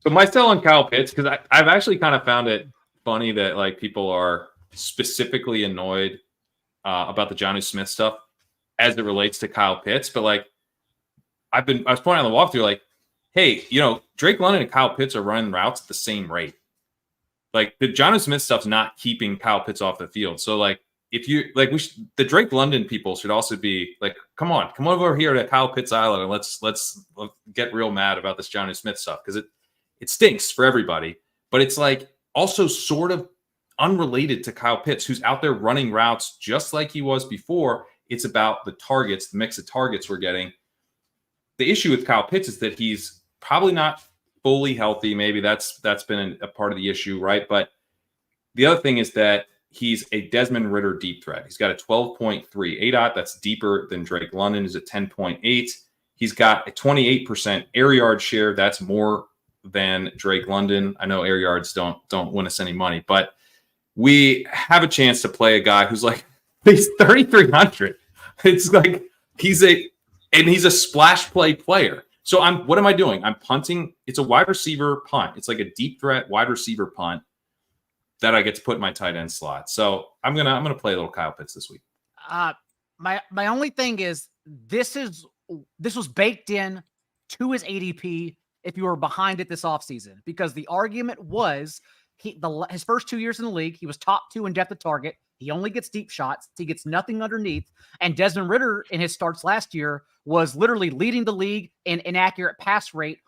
So my sell on Kyle Pitts, because I've actually kind of found it funny that like people are specifically annoyed about the Jonnu Smith stuff as it relates to Kyle Pitts. But like I was pointing on the walkthrough, like, hey, Drake London and Kyle Pitts are running routes at the same rate. Like the Jonnu Smith stuff's not keeping Kyle Pitts off the field. So like if you like, the Drake London people should also be like, come over here to Kyle Pitts Island and let's get real mad about this Jonnu Smith stuff because it stinks for everybody, but it's like also sort of unrelated to Kyle Pitts, who's out there running routes just like he was before. It's about the targets, the mix of targets we're getting. The issue with Kyle Pitts is that he's probably not fully healthy. Maybe that's been a part of the issue, right? But the other thing is that he's a Desmond Ridder deep threat. He's got a 12.3 ADOT. That's deeper than Drake London is at 10.8. He's got a 28% air yard share. That's more than Drake London. I know air yards don't win us any money, but we have a chance to play a guy who's like, he's 3,300. It's like he's a splash play player. So what am I doing? I'm punting. It's a wide receiver punt. It's like a deep threat wide receiver punt that I get to put in my tight end slot. So I'm gonna play a little Kyle Pitts this week. My only thing is this was baked in to his ADP if you were behind it this offseason, because the argument was his first 2 years in the league, he was top 2 in depth of target. He only gets deep shots. He gets nothing underneath. And Desmond Ridder in his starts last year was literally leading the league in inaccurate pass rate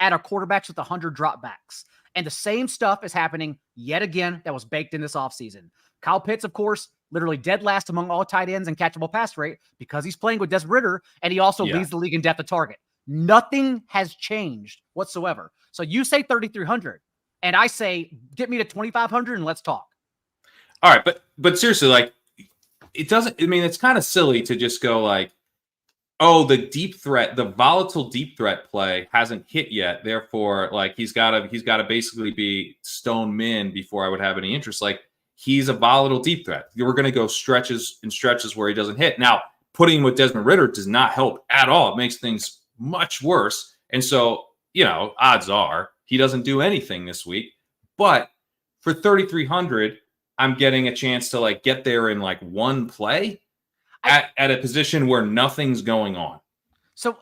at a quarterbacks with 100 dropbacks. And the same stuff is happening yet again that was baked in this offseason. Kyle Pitts, of course, literally dead last among all tight ends in catchable pass rate because he's playing with Desmond Ridder, and he also leads the league in depth of target. Nothing has changed whatsoever. So you say 3,300, and I say get me to 2,500 and let's talk. All right, but seriously, like it doesn't. I mean, it's kind of silly to just go like, oh, the deep threat, the volatile deep threat play hasn't hit yet. Therefore, like he's got to basically be stone min before I would have any interest. Like he's a volatile deep threat. We're going to go stretches where he doesn't hit. Now, putting him with Desmond Ridder does not help at all. It makes things much worse. And so, odds are he doesn't do anything this week. But for 3,300, I'm getting a chance to like get there in like one play at a position where nothing's going on. So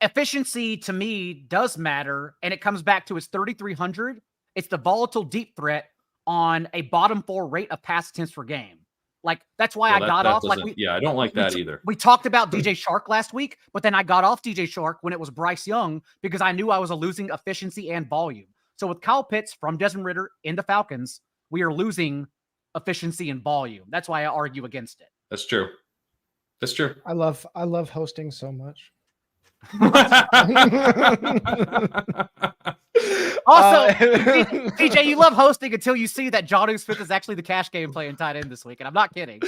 efficiency to me does matter, and it comes back to his 3,300. It's the volatile deep threat on a bottom 4 rate of pass attempts per game. Like, that's why I got off. Like, I don't like that either. We talked about DJ Chark last week, but then I got off DJ Chark when it was Bryce Young because I knew I was losing efficiency and volume. So with Kyle Pitts from Desmond Ridder in the Falcons, we are losing efficiency and volume. That's why I argue against it. That's true. That's true. I love hosting so much. Also, DJ, you love hosting until you see that Jonnu Smith is actually the cash game playing tight end this week, and I'm not kidding.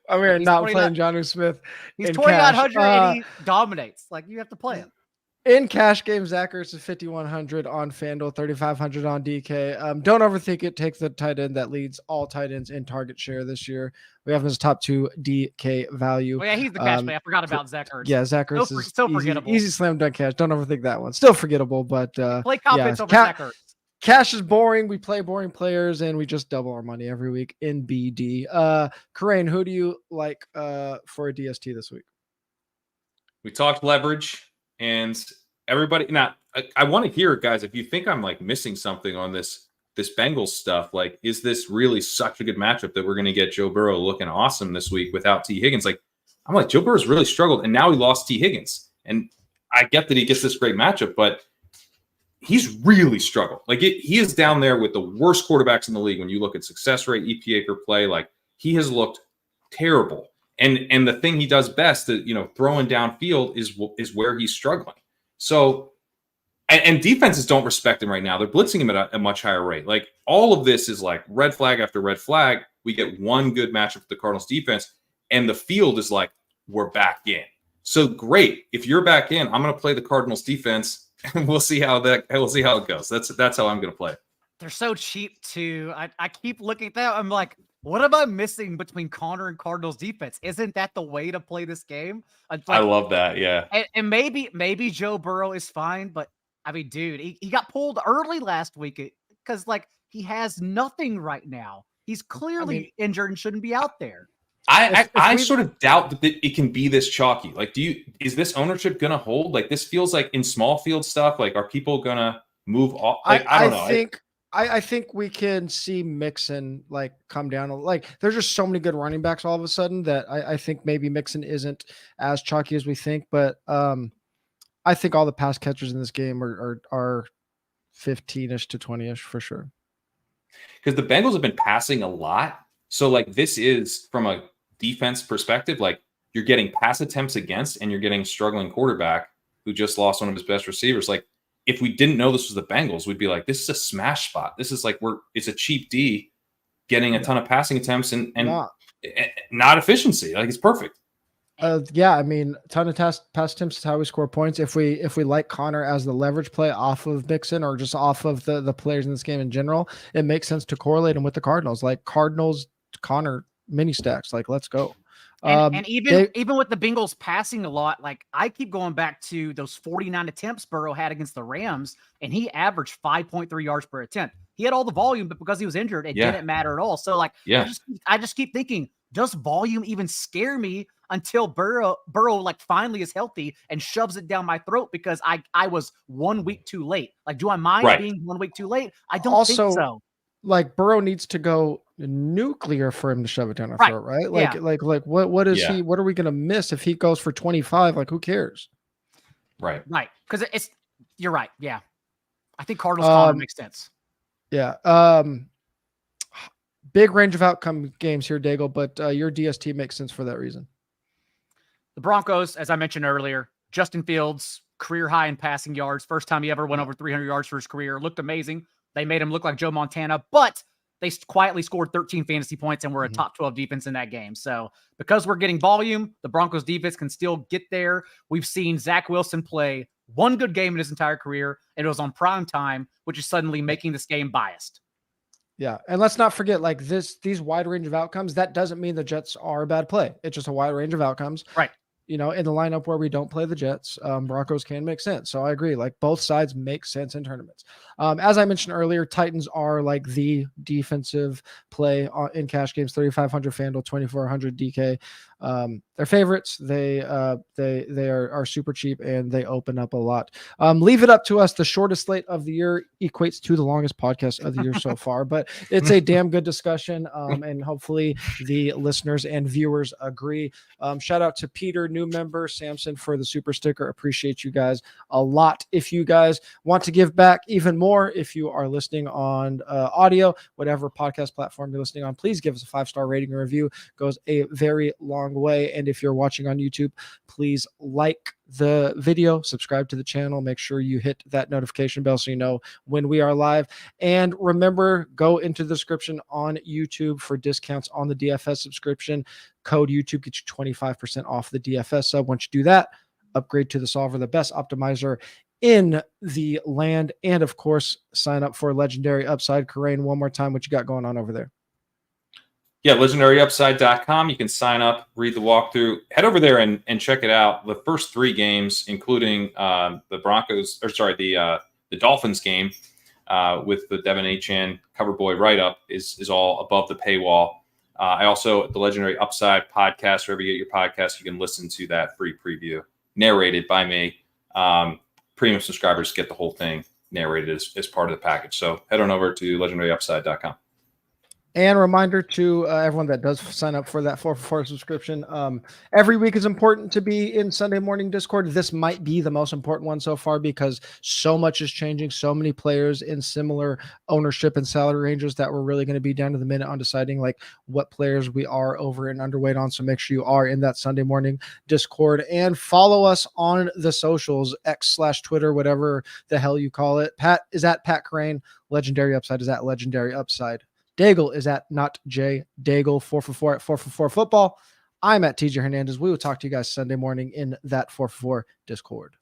We're not playing Jonnu Smith. He's 2,900 and he dominates. Like, you have to play him. In cash game, Zach Ertz is 5,100 on FanDuel, 3,500 on DK. Don't overthink it. Take the tight end that leads all tight ends in target share this year. We have him as top 2 DK value. Oh, yeah, he's the cash play. I forgot about Zach Ertz. Yeah, Zach Ertz is so forgettable. Easy slam dunk cash. Don't overthink that one. Still forgettable, but play confidence over Zach Ertz. Cash is boring. We play boring players, and we just double our money every week in BD. Karain, who do you like for a DST this week? We talked leverage, and everybody. Now, I want to hear, guys, if you think I'm like missing something on this Bengals stuff. Like, is this really such a good matchup that we're going to get Joe Burrow looking awesome this week without T. Higgins? Like, I'm like, Joe Burrow's really struggled, and now he lost T. Higgins. And I get that he gets this great matchup, but he's really struggled. Like, he is down there with the worst quarterbacks in the league when you look at success rate, EPA per play. Like, he has looked terrible. And the thing he does best, throwing downfield is where he's struggling. So, and defenses don't respect him right now. They're blitzing him at a much higher rate. Like, all of this is like red flag after red flag. We get one good matchup with the Cardinals defense, and the field is like, we're back in. So great. If you're back in, I'm going to play the Cardinals defense, and we'll see how it goes. That's how I'm going to play. They're so cheap too. I keep looking at that. I'm like, what am I missing between Connor and Cardinals defense? Isn't that the way to play this game? Like, I love that. Yeah. And maybe Joe Burrow is fine, but I mean, dude, he got pulled early last week because like he has nothing right now. He's clearly injured and shouldn't be out there. I sort of doubt that it can be this chalky. Like, is this ownership going to hold? Like, this feels like in small field stuff. Like, are people going to move off? Like, I don't know. I think we can see Mixon like come down. Like, there's just so many good running backs all of a sudden that I think maybe Mixon isn't as chalky as we think. But I think all the pass catchers in this game are 15-ish to 20-ish for sure. Because the Bengals have been passing a lot. So, like, this is from a defense perspective, like, you're getting pass attempts against, and you're getting a struggling quarterback who just lost one of his best receivers. Like, if we didn't know this was the Bengals, we'd be like, this is a smash spot. This is like, it's a cheap D getting a ton of passing attempts and not efficiency. Like, it's perfect. Yeah, I mean, a ton of pass attempts is how we score points. If we like Connor as the leverage play off of Mixon or just off of the players in this game in general, it makes sense to correlate him with the Cardinals. Like, Cardinals, Connor mini stacks. Like, let's go. And even with the Bengals passing a lot, like, I keep going back to those 49 attempts Burrow had against the Rams, and he averaged 5.3 yards per attempt. He had all the volume, but because he was injured, it didn't matter at all. So, like, I just keep thinking, does volume even scare me until Burrow like finally is healthy and shoves it down my throat because I was 1 week too late? Like, do I mind being 1 week too late? I don't think so. Like, Burrow needs to go nuclear for him to shove it down our throat, right? Like, what is he? What are we gonna miss if he goes for 25? Like, who cares? Right. Because you're right. Yeah, I think Cardinals Connor makes sense. Yeah. Big range of outcome games here, Daigle, but your DST makes sense for that reason. The Broncos, as I mentioned earlier, Justin Fields, career high in passing yards. First time he ever went over 300 yards for his career. Looked amazing. They made him look like Joe Montana, but they quietly scored 13 fantasy points and were a top 12 defense in that game. So because we're getting volume, the Broncos defense can still get there. We've seen Zach Wilson play one good game in his entire career, and it was on prime time, which is suddenly making this game biased. Yeah, and let's not forget, like, these wide range of outcomes, that doesn't mean the Jets are a bad play. It's just a wide range of outcomes. Right. In the lineup where we don't play the Jets, Broncos can make sense. So I agree. Like, both sides make sense in tournaments. As I mentioned earlier, Titans are like the defensive play in cash games, 3,500 FanDuel, 2,400 DK. They're favorites. They are super cheap and they open up a lot. Leave it up to us. The shortest slate of the year equates to the longest podcast of the year so far, but it's a damn good discussion. And hopefully the listeners and viewers agree. Shout out to Peter, new member, Samson for the super sticker. Appreciate you guys a lot. If you guys want to give back even more, if you are listening on audio, whatever podcast platform you're listening on, please give us a 5-star rating and review. Goes a very long way. And if you're watching on YouTube, please like the video, subscribe to the channel, make sure you hit that notification bell so you know when we are live. And remember, go into the description on YouTube for discounts on the DFS subscription. Code YouTube gets you 25% off the DFS sub. Once you do that, upgrade to the solver, the best optimizer in the land. And of course, sign up for Legendary Upside. Karain, one more time, what you got going on over there? Yeah, legendaryupside.com. You can sign up, read the walkthrough, head over there and check it out. The first 3 games, including the Dolphins game with the Devin Achan cover boy write-up is all above the paywall. I also, the Legendary Upside podcast, wherever you get your podcast, you can listen to that free preview narrated by me. Premium subscribers get the whole thing narrated as part of the package. So head on over to legendaryupside.com. And reminder to everyone that does sign up for that 4for4 subscription. Every week is important to be in Sunday morning Discord. This might be the most important one so far because so much is changing. So many players in similar ownership and salary ranges that we're really going to be down to the minute on deciding like what players we are over and underweight on. So make sure you are in that Sunday morning Discord and follow us on the socials, X/Twitter, whatever the hell you call it. Pat is at Pat Karain. Legendary Upside is at Legendary Upside. Daigle is at not J Daigle 4for4 at 4for4 football. I'm at TJ Hernandez. We will talk to you guys Sunday morning in that 4for4 Discord.